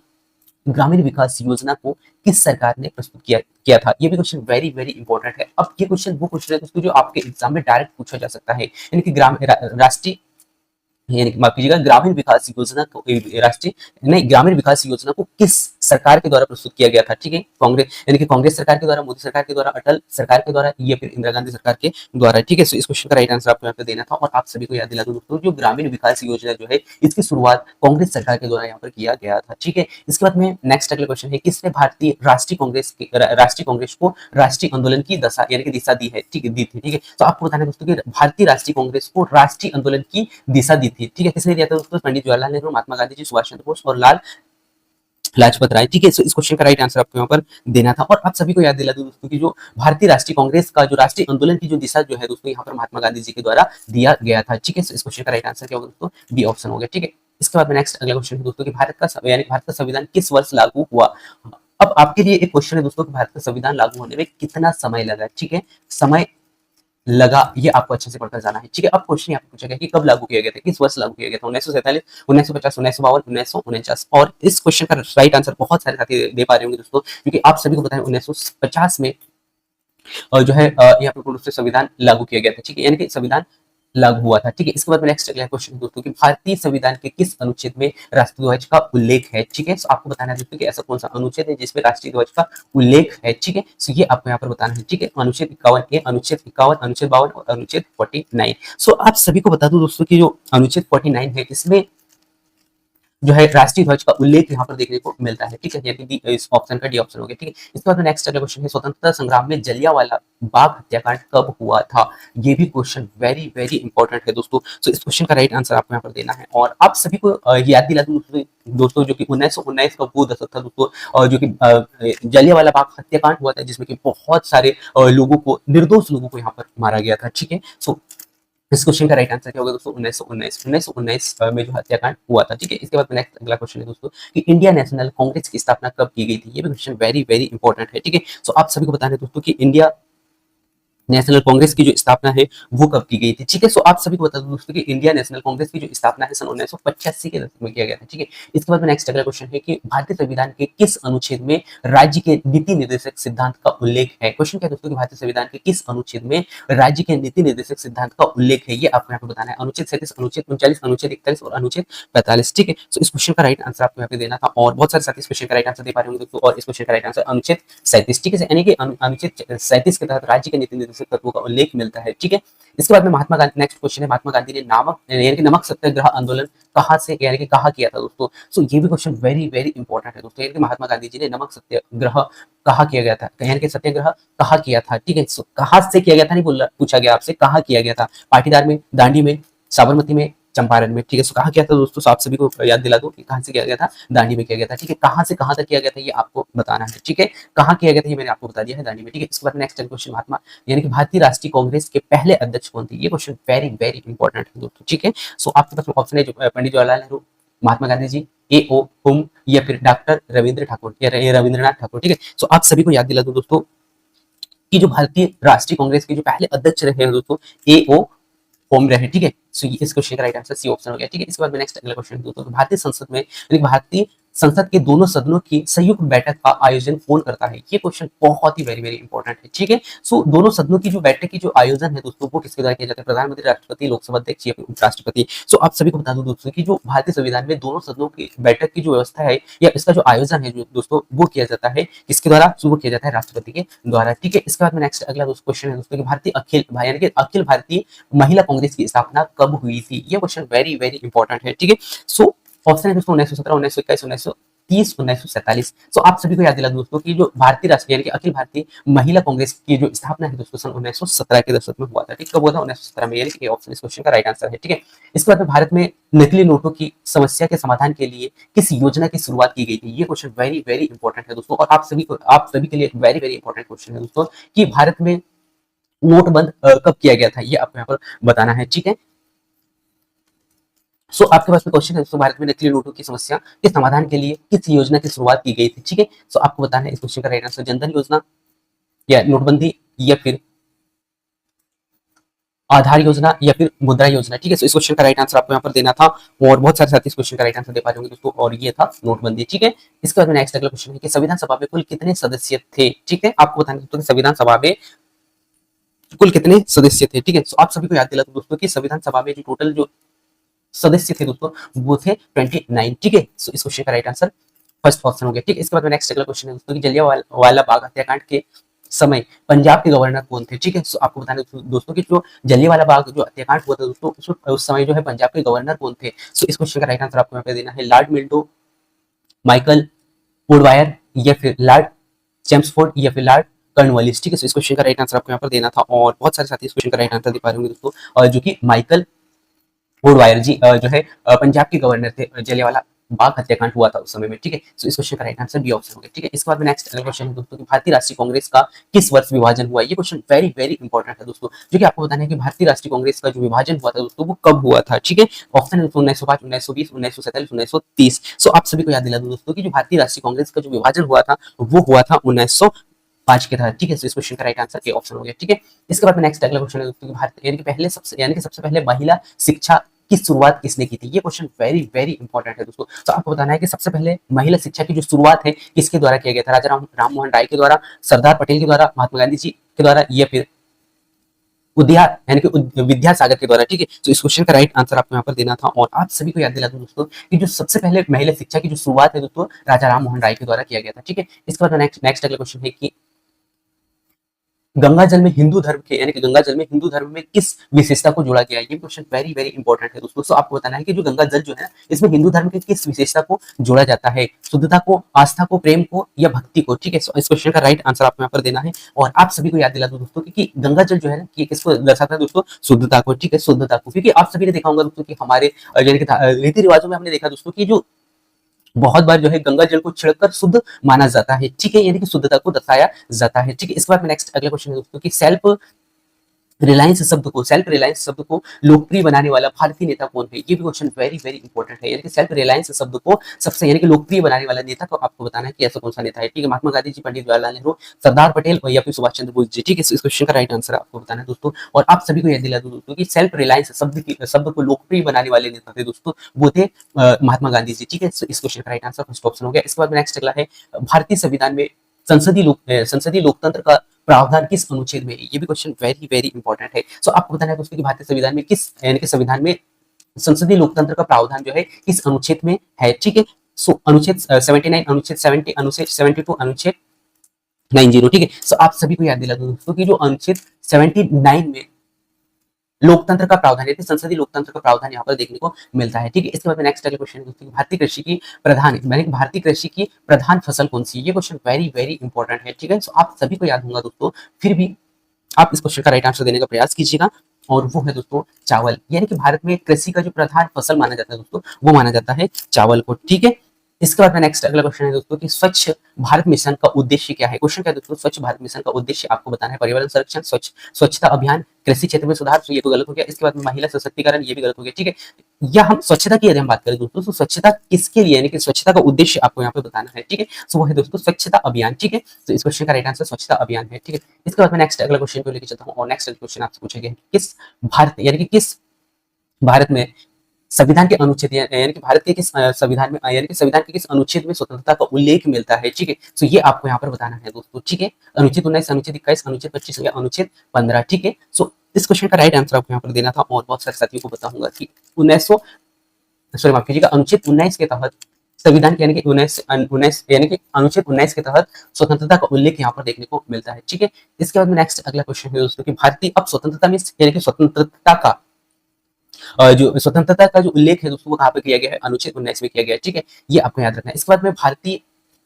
ग्रामीण विकास योजना को किस सरकार ने प्रस्तुत किया था? ये भी क्वेश्चन वेरी वेरी इंपॉर्टेंट है। अब ये क्वेश्चन वो क्वेश्चन है दोस्तों जो आपके एग्जाम में डायरेक्ट पूछा जा सकता है, यानी कि राष्ट्रीय यानी माफ कीजिएगा, ग्रामीण विकास योजना को राष्ट्रीय नहीं ग्रामीण विकास योजना को किस सरकार के द्वारा प्रस्तुत किया गया था? ठीक है, कांग्रेस यानी कि कांग्रेस सरकार के द्वारा, मोदी सरकार के द्वारा, अटल सरकार के द्वारा या फिर इंदिरा गांधी सरकार के द्वारा। ठीक है, सो इस क्वेश्चन का राइट आंसर आपको यहाँ पे देना था। और आप सभी को याद दिला दूं दोस्तों, जो ग्रामीण विकास योजना जो है इसकी शुरुआत कांग्रेस सरकार के द्वारा यहाँ पर किया गया था। ठीक है, इसके बाद में नेक्स्ट अगला क्वेश्चन है, किसने भारतीय राष्ट्रीय कांग्रेस को राष्ट्रीय आंदोलन की दशा यानी कि दिशा दी है? ठीक है, दी थी। ठीक है, तो आपको बताना है दोस्तों कि भारतीय राष्ट्रीय कांग्रेस को राष्ट्रीय आंदोलन की दिशा दी थी। ठीक है, किसने दिया था दोस्तों? पंडित जवाहरलाल नेहरू, महात्मा गांधी जी, सुभाष चंद्र बोस और लाल लाजपत राय। ठीक है, सो इस क्वेश्चन का राइट आंसर आपको यहाँ पर देना था। और आप सभी को याद दिला दूं दोस्तों कि जो भारतीय राष्ट्रीय कांग्रेस का जो राष्ट्रीय आंदोलन की जो दिशा जो है दोस्तों यहाँ पर महात्मा गांधी जी के द्वारा दिया गया था। ठीक है, सो इस क्वेश्चन का राइट आंसर क्या होगा दोस्तों? बी ऑप्शन हो गया। ठीक है, इसके बाद में नेक्स्ट अगला क्वेश्चन है दोस्तों कि भारत का संविधान किस वर्ष लागू हुआ? अब आपके लिए एक क्वेश्चन है दोस्तों कि भारत का संविधान लागू होने में कितना समय लगा? ठीक है, समय लगा, ये आपको अच्छे से पढ़कर जाना है। ठीक है, अब क्वेश्चन यहाँ पे पूछा गया कि कब लागू किया गया था, किस वर्ष लागू किया गया था? 1947, 1950, 1952, 1949। और इस क्वेश्चन का राइट आंसर बहुत सारे साथी दे पा रहे होंगे दोस्तों, क्योंकि आप सभी को पता है 1950 में जो है यहाँ पे पूर्ण रूप से संविधान लागू किया गया था। ठीक है, यानी कि संविधान लागू हुआ था। ठीक है, इसके बाद में नेक्स्ट अगला क्वेश्चन दोस्तों कि भारतीय संविधान के किस अनुच्छेद में राष्ट्रीय ध्वज का उल्लेख है? ठीक है, सो आपको बताना है दोस्तों कि ऐसा कौन सा अनुच्छेद है जिसमें राष्ट्रीय ध्वज का उल्लेख है? ठीक है, सो ये आपको यहाँ पर बताना है। ठीक है, अनुच्छेद 51 ए, अनुच्छेद 51, अनुच्छेद 52 और अनुच्छेद 49। सो आप सभी को बता दूं दोस्तों की जो अनुच्छेद 49 है इसमें जो है राष्ट्रीय ध्वज का उल्लेख यहाँ पर देखने को मिलता है। ठीक है, यानी इस ऑप्शन का डी ऑप्शन हो गया। ठीक है, इसके बाद नेक्स्ट अगला क्वेश्चन है, स्वतंत्रता संग्राम में जलियांवाला बाग हत्याकांड कब हुआ था? ये भी क्वेश्चन वेरी वेरी इंपॉर्टेंट है दोस्तों। सो इस क्वेश्चन का राइट आंसर आपको यहाँ पर देना है। और आप सभी को याद दिला दूं दोस्तों जो कि 1919 का वो दशक था दोस्तों, और जो कि जलियांवाला बाग हत्याकांड हुआ था जिसमें कि बहुत सारे लोगों को, निर्दोष लोगों को यहाँ पर मारा गया था। ठीक है, सो इस क्वेश्चन का राइट आंसर क्या होगा दोस्तों? 1919 में जो हत्याकांड हुआ था। ठीक है, इसके बाद नेक्स्ट अगला क्वेश्चन है दोस्तों कि इंडिया नेशनल कांग्रेस की स्थापना कब की गई थी? ये भी क्वेश्चन वेरी वेरी इंपॉर्टेंट है। ठीक है, सो आप सभी को बताना है दोस्तों कि इंडिया नेशनल कांग्रेस की जो स्थापना है वो कब की गई थी? ठीक है, सो आप सभी को बता दूं दोस्तों कि इंडिया नेशनल कांग्रेस की जो स्थापना है सन 1985 के दशक में किया गया था। ठीक है, इसके बाद में नेक्स्ट अगला क्वेश्चन है कि भारतीय संविधान के किस अनुच्छेद में राज्य के नीति निर्देशक सिद्धांत का उल्लेख है? क्वेश्चन क्या है दोस्तों कि भारतीय संविधान के किस अनुच्छेद में राज्य के नीति निर्देशक सिद्धांत का उल्लेख है? ये आपको यहाँ पे बताना है। अनुच्छेद 37, अनुच्छेद 39, अनुच्छेद 41 और अनुच्छेद 45। ठीक है, सो इस क्वेश्चन का राइट आंसर आपको यहाँ पे देना था। और बहुत सारे साथी इस क्वेश्चन का राइट आंसर दे पा रहे होंगे दोस्तों, और इस क्वेश्चन का राइट आंसर अनुच्छेद 37। ठीक है, यानी कि अनुच्छेद 37 के तहत राज्य के नीति निर्देशक तत्वों का उल्लेख मिलता है। ठीक है, इसके बाद में महात्मा गांधी, नेक्स्ट क्वेश्चन है, महात्मा गांधी ने नामक यानी कि नमक सत्याग्रह आंदोलन कहाँ से यानी कि कहाँ किया था दोस्तों? सो ये भी क्वेश्चन वेरी वेरी इंपॉर्टेंट है दोस्तों, यानी कि महात्मा गांधी जी ने नमक सत्याग्रह कहाँ किया गया था, यानी कि सत्याग्रह कहाँ किया था? ठीक है, सो कहाँ से किया गया था नहीं बोला, पूछा गया आपसे कहाँ किया गया था? पाटीदार में, दांडी में, साबरमती में, चंपारण में। ठीक है, सो कहाँ किया था दोस्तों? आप सभी को याद दिला दो कि कहाँ से किया गया था? दांडी में किया गया था। ठीक है, कहाँ से कहाँ तक किया गया था ये आपको बताना है। ठीक है, कहाँ किया गया था ये मैंने आपको बता दिया है, दांडी में। ठीक है, इसके बाद नेक्स्ट क्वेश्चन, महात्मा यानी कि भारतीय राष्ट्रीय कांग्रेस के पहले अध्यक्ष कौन थे? ये क्वेश्चन वेरी वेरी इंपॉर्टेंट है दोस्तों। ठीक है, सो आपके पास ऑप्शन है जो पंडित जवाहरलाल नेहरू, महात्मा गांधी जी, ए ओ हुम या फिर डॉक्टर रविंद्र ठाकुर या रविंद्रनाथ ठाकुर। ठीक है, सो आप सभी को याद दिला दो दोस्तों कि जो भारतीय राष्ट्रीय कांग्रेस के जो पहले अध्यक्ष रहे हैं दोस्तों, ए ओ होम रहे। ठीक है, सो इस क्वेश्चन का राइट आंसर सी ऑप्शन हो गया। ठीक है, इसके बाद में नेक्स्ट अगला क्वेश्चन दोस्तों, भारतीय संसद में भारतीय संसद के दोनों सदनों की संयुक्त बैठक का आयोजन कौन करता है? ये क्वेश्चन बहुत ही वेरी वेरी इंपॉर्टेंट है। ठीक है, सो दोनों सदनों की जो बैठक की जो आयोजन है दोस्तों वो किसके द्वारा किया जाता है? प्रधानमंत्री, राष्ट्रपति, लोकसभा अध्यक्ष या फिर उपराष्ट्रपति। सो आप सभी को बता दूं दोस्तों कि जो भारतीय संविधान में दोनों सदनों की बैठक की जो व्यवस्था है या इसका जो आयोजन है जो दोस्तों वो किया जाता है किसके द्वारा? वो किया जाता है राष्ट्रपति के द्वारा। ठीक है, इसके बाद में नेक्स्ट अगला क्वेश्चन है दोस्तों कि भारतीय यानी कि अखिल भारतीय महिला कांग्रेस की स्थापना कब हुई थी? ये क्वेश्चन वेरी वेरी इंपॉर्टेंट है। ठीक है, सो ऑप्शन है दोस्तों 1917, 1921, 1930, 1947। सो आप सभी को याद दिला दोस्तों कि जो भारतीय राष्ट्रीय यानी कि अखिल भारतीय महिला कांग्रेस की जो स्थापना है दोस्तों सन 1917 के दशक में हुआ था। ठीक, कब हुआ था? 1917 में, यानी कि ऑप्शन इस क्वेश्चन का राइट आंसर है। ठीक है, इसके बाद में भारत में नकली नोटों की समस्या के समाधान के लिए किस योजना की शुरुआत की गई थी? ये क्वेश्चन वेरी वेरी इंपॉर्टेंट है दोस्तों, और आप सभी के लिए वेरी वेरी इंपॉर्टेंट क्वेश्चन है दोस्तों कि भारत में नोटबंद कब किया गया था, ये आपको यहाँ पर बताना है। ठीक है, सो आपके पास में क्वेश्चन है दोस्तों, भारत में नकली नोटों की समस्या के समाधान के लिए किस योजना की शुरुआत की गई थी? ठीक है, सो आपको बताना है इस क्वेश्चन का राइट आंसर, जनधन योजना या नोटबंदी या फिर आधार योजना या फिर मुद्रा योजना। ठीक है, सो इस क्वेश्चन का राइट आंसर आपको यहाँ पर देना था, और बहुत सारे साथी इस क्वेश्चन का राइट आंसर दे पा रहे होंगे दोस्तों, और ये था नोटबंदी। ठीक है, इसके बाद में नेक्स्ट अगला क्वेश्चन है कि संविधान सभा में कुल कितने सदस्य थे? ठीक है, आपको बताना है दोस्तों कि संविधान सभा में कुल कितने सदस्य थे। ठीक है, सो आप सभी को याद दिला दोस्तों कि संविधान सभा में जो टोटल जो सदस्य थे दोस्तों वो थे 29। ठीक है, सो इस क्वेश्चन का राइट आंसर फर्स्ट ऑप्शन हो गया। ठीक है, इसके बाद में नेक्स्ट अगला क्वेश्चन है दोस्तों कि जलियांवाला बाग हत्याकांड के समय पंजाब के गवर्नर कौन थे? ठीक है, सो आपको बताना है दोस्तों कि जो जलियांवाला बाग जो हत्याकांड हुआ था दोस्तों, उस समय जो है पंजाब के गवर्नर कौन थे? सो इस क्वेश्चन का राइट आंसर आपको यहाँ पे देना है, लॉर्ड मिल्टो, माइकल वुडवायर या फिर लॉर्ड चेम्सफोर्ड या फिर लॉर्ड कर्नवालिस। ठीक है, सो इस क्वेश्चन का राइट आंसर आपको यहाँ पर देना था, और बहुत सारे साथी इस क्वेश्चन का राइट आंसर दे पा रहे होंगे दोस्तों, और जो कि माइकल वुडवायर जी जो है पंजाब के गवर्नर थे, जलियांवाला बाग हत्याकांड हुआ था उस समय में। ठीक है, सो इस क्वेश्चन का राइट आंसर बी ऑप्शन हो गया। ठीक है, इसके बाद में नेक्स्ट अगला क्वेश्चन है दोस्तों कि भारतीय राष्ट्रीय कांग्रेस का किस वर्ष विभाजन हुआ? ये क्वेश्चन वेरी वेरी इंपॉर्टेंट है दोस्तों, जो कि आपको बताना है कि भारतीय राष्ट्रीय कांग्रेस का जो विभाजन हुआ था दोस्तों वो कब हुआ था? ठीक है, ऑप्शन है 1905, 1920, 1947, 1930। सो आप सभी को याद दिला दूं दोस्तों कि जो भारतीय राष्ट्रीय कांग्रेस का जो विभाजन हुआ था वो हुआ था 1905 के तहत। ठीक है, सो इस क्वेश्चन का राइट आंसर ए ऑप्शन हो गया। ठीक है, इसके बाद में नेक्स्ट अगला क्वेश्चन है दोस्तों कि भारत यानी कि सबसे पहले महिला शिक्षा की शुरुआत किसने की थी? ये क्वेश्चन वेरी वेरी इंपॉर्टेंट है दोस्तों, तो आपको बताना है कि सबसे पहले महिला शिक्षा की जो शुरुआत है किसके द्वारा किया गया था? राजा राम मोहन राय के द्वारा, सरदार पटेल के द्वारा, महात्मा गांधी जी के द्वारा या फिर विद्यासागर के द्वारा। ठीक है, तो इस क्वेश्चन का राइट आंसर आपको यहाँ पर देना था, और आप सभी को याद दिला दूं दोस्तों कि जो सबसे पहले महिला शिक्षा की जो शुरुआत है दोस्तों राजा राम मोहन राय के द्वारा किया गया था। ठीक है, इसके बाद नेक्स्ट अगला क्वेश्चन है कि गंगा जल में हिंदू धर्म के यानी कि गंगा जल में हिंदू धर्म में किस विशेषता को जोड़ा गया है? ये क्वेश्चन वेरी वेरी इंपॉर्टेंट है दोस्तों, तो आपको बताना है कि जो गंगा जल जो है इसमें हिंदू धर्म के किस विशेषता को जोड़ा जाता है? शुद्धता को, आस्था को, प्रेम को या भक्ति को? ठीक है, सो इस क्वेश्चन का राइट आंसर आपको यहाँ पर देना है, और आप सभी को याद दिला दो दोस्तों कि गंगा जल जो है ना ये किसको दर्शाता है दोस्तों? शुद्धता को। ठीक है, शुद्धता को, क्योंकि आप सभी ने देखा होगा दोस्तों कि हमारे यानी कि रीति रिवाजों में हमने देखा दोस्तों कि जो बहुत बार जो है गंगा जल को छिड़ककर शुद्ध माना जाता है। ठीक है, यानी कि शुद्धता को दर्शाया जाता है। ठीक है, इसके बाद में नेक्स्ट अगला क्वेश्चन है दोस्तों कि सेल्फ रिलायंस शब्द को लोकप्रिय बनाने वाला भारतीय नेता कौन है? ये भी क्वेश्चन वेरी वेरी इंपॉर्टेंट है, यानी कि सेल्फ रिलायंस शब्द को सबसे यानी कि लोकप्रिय बनाने वाला नेता को आपको बताना है कि ऐसा कौन सा नेता है। ठीक है, महात्मा गांधी जी, पंडित जवाहरलाल नेहरू, सरदार पटेल या फिर सुभाष चंद्र बोस जी। ठीक है, इस क्वेश्चन का राइट आंसर आपको बताना है दोस्तों, और आप सभी को याद दिला दूं दोस्तों कि सेल्फ रिलायंस शब्द को लोकप्रिय बनाने वाले नेता थे दोस्तों, वो थे महात्मा गांधी जी। ठीक है, इस क्वेश्चन का राइट आंसर फर्स्ट ऑप्शन हो गया। इसके बाद नेक्स्ट अगला है भारतीय संविधान में संसदीय लोकतंत्र का प्रावधान किस अनुच्छेद में? ये भी क्वेश्चन वेरी वेरी इंपॉर्टेंट है। सो आपको बताना है दोस्तों कि भारतीय संविधान में किस यानी कि संविधान में संसदीय लोकतंत्र का प्रावधान जो है किस अनुच्छेद में है? ठीक है, सो अनुच्छेद 79, अनुच्छेद 70, अनुच्छेद 72, अनुच्छेद 90। ठीक है, सो आप सभी को याद दिला दूं दोस्तों कि जो अनुच्छेद 79 में लोकतंत्र का प्रावधान है, संसदीय लोकतंत्र का प्रावधान यहाँ पर देखने को मिलता है। ठीक है, इसके बाद में नेक्स्ट अगला क्वेश्चन है दोस्तों भारतीय कृषि की प्रधान फसल कौन सी? ये क्वेश्चन वेरी वेरी इंपॉर्टेंट है। ठीक है, सो आप सभी को याद होगा दोस्तों, फिर भी आप इस क्वेश्चन का राइट आंसर देने का प्रयास कीजिएगा, और वो है दोस्तों चावल, यानी कि भारत में कृषि का जो प्रधान फसल माना जाता है दोस्तों वो माना जाता है चावल को। ठीक है, इसके बाद में नेक्स्ट अगला क्वेश्चन है दोस्तों कि स्वच्छ भारत मिशन का उद्देश्य क्या है? क्वेश्चन क्या है दोस्तों? स्वच्छ भारत मिशन का उद्देश्य आपको बताना है पर्यावरण संरक्षण, स्वच्छता अभियान, कृषि क्षेत्र में सुधार। तो ये तो गलत हो गया। इसके बाद में महिला सशक्तिकरण, ये भी गलत हो गया। ठीक है, या हम स्वच्छता की यदि हम बात करें दोस्तों तो स्वच्छता किसके लिए यानी कि स्वच्छता का उद्देश्य आपको यहाँ पे बताना है। ठीक है, सो वो है दोस्तों स्वच्छता अभियान। ठीक है, तो इस क्वेश्चन का राइट आंसर स्वच्छता अभियान है। ठीक है, इसके बाद में नेक्स्ट अगला क्वेश्चन को लेकर चलता हूँ, और नेक्स्ट क्वेश्चन आपसे पूछेंगे किस भारत यानी कि किस भारत में संविधान के अनुच्छेद यानी कि भारत के किस संविधान में यानी कि संविधान के किस अनुच्छेद में स्वतंत्रता का उल्लेख मिलता है? ठीक है, तो ये आपको यहाँ पर बताना है दोस्तों। ठीक है, अनुच्छेद 19, अनुच्छेद 21, अनुच्छेद 25 या अनुच्छेद 15। ठीक है, सो इस क्वेश्चन का राइट आंसर आपको यहाँ पर देना था, और बहुत सारे साथियों को बताऊंगा कि माफ कीजिएगा, अनुच्छेद 19 के तहत संविधान यानी कि 19 यानी कि अनुच्छेद 19 के तहत स्वतंत्रता का उल्लेख यहाँ पर देखने को मिलता है। ठीक है, इसके बाद में नेक्स्ट अगला क्वेश्चन है दोस्तों कि भारतीय अब स्वतंत्रता में यानी कि स्वतंत्रता का जो स्वतंत्रता का जो उल्लेख है दोस्तों वो कहाँ पे किया गया है, अनुच्छेद 19 में किया गया है। ठीक है, ये आपको याद रखना है। इसके बाद में भारतीय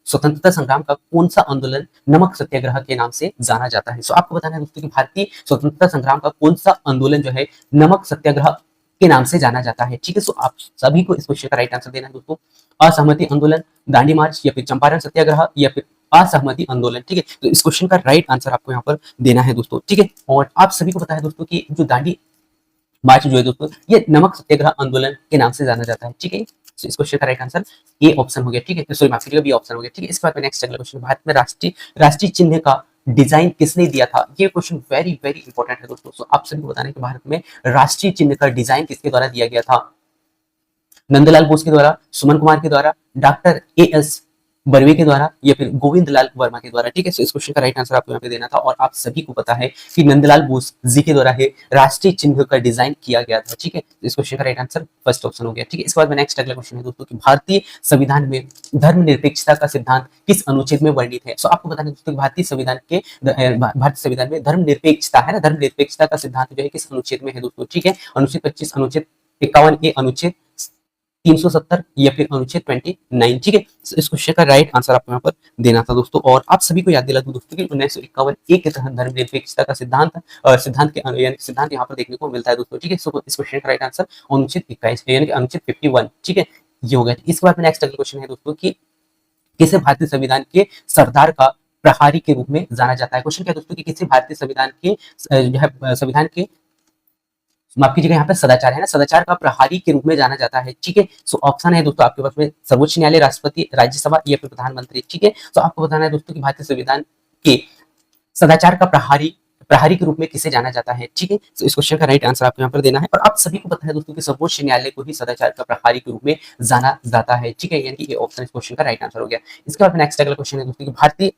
स्वतंत्रता संग्राम का कौन सा आंदोलन नमक सत्याग्रह के नाम से जाना जाता है। सो आपको बताना है दोस्तों कि भारतीय स्वतंत्रता संग्राम का कौन सा आंदोलन जो है नमक सत्याग्रह के नाम से जाना जाता है। ठीक है, सो आप सभी को इस क्वेश्चन का राइट आंसर देना है दोस्तों। असहमति आंदोलन, दांडी मार्च या फिर चंपारण सत्याग्रह या फिर असहमति आंदोलन। ठीक है, तो इस क्वेश्चन का राइट आंसर आपको यहाँ पर देना है दोस्तों। ठीक है, और आप सभी को पता है दोस्तों कि जो दांडी मार्च जो है दोस्तों ये नमक सत्याग्रह आंदोलन के नाम से जाना जाता है। ठीक है, तो इस क्वेश्चन का राइट आंसर ए ऑप्शन हो गया। ठीक है, तो सॉरी माफ कीजिएगा, बी ऑप्शन हो गया। ठीक है, इसके बाद में नेक्स्ट अगला क्वेश्चन, भारत में राष्ट्रीय चिन्ह का डिजाइन किसने दिया था। ये क्वेश्चन वेरी वेरी इंपॉर्टेंट है दोस्तों। सो आप सभी को बताना है कि भारत में राष्ट्रीय चिन्ह का डिजाइन किसके द्वारा दिया गया था। नंदलाल बोस के द्वारा, सुमन कुमार के द्वारा, डॉक्टर एएस बर्वे के द्वारा या फिर गोविंद लाल वर्मा के द्वारा। ठीक है, सो इस क्वेश्चन का राइट आंसर आपको यहाँ पे देना था। और आप सभी को पता है कि नंदलाल बोस जी के द्वारा है राष्ट्रीय चिन्ह का डिजाइन किया गया था। ठीक है, तो इस क्वेश्चन का राइट आंसर फर्स्ट ऑप्शन हो गया। ठीक है, इसके बाद में नेक्स्ट अगला क्वेश्चन है दोस्तों कि भारतीय संविधान में धर्मनिरपेक्षता का सिद्धांत किस अनुच्छेद में वर्णित है। सो आपको बताना है दोस्तों कि भारतीय संविधान में धर्मनिरपेक्षता है ना, धर्मनिरपेक्षता का सिद्धांत जो है किस अनुच्छेद में है दोस्तों। ठीक है, अनुच्छेद 25, अनुच्छेद 51 ए, अनुच्छेद 370 या फिर अनुच्छेद 29। ठीक है, इस क्वेश्चन का राइट आंसर आपको यहाँ पर देना था दोस्तों। और आप सभी को याद दिला दूं दोस्तों कि 1951 ए के तहत धर्मनिरपेक्षता का सिद्धांत यहाँ पर देखने को मिलता है दोस्तों। ठीक है, सो इस क्वेश्चन का राइट आंसर अनुच्छेद 21 यानी कि अनुच्छेद 51। ठीक है, ये हो गया। इसके बाद में नेक्स्ट अगला क्वेश्चन है दोस्तों कि किसे भारतीय संविधान के सरदार का प्रहारी के रूप में जाना जाता है। क्वेश्चन क्या है दोस्तों कि किसी भारतीय संविधान के जो है संविधान के माफ कीजिएगा, यहाँ पे सदाचार है ना, सदाचार का प्रहारी के रूप में जाना जाता है। ठीक है, सो ऑप्शन है दोस्तों आपके पास में सर्वोच्च न्यायालय, राष्ट्रपति, राज्यसभा या फिर प्रधानमंत्री। ठीक है, तो आपको बताना है दोस्तों कि भारतीय संविधान के सदाचार का प्रहारी के रूप में किसे जाना जाता है। ठीक है, तो इस क्वेश्चन का राइट आंसर आपको यहाँ पर देना है। और आप सभी को पता है दोस्तों कि सर्वोच्च न्यायालय को ही सदाचार का प्रहारी के रूप में जाना जाता है। ठीक है, यानी कि ये ऑप्शन इस क्वेश्चन का राइट आंसर हो गया। इसके बाद नेक्स्ट अगला क्वेश्चन है दोस्तों कि भारतीय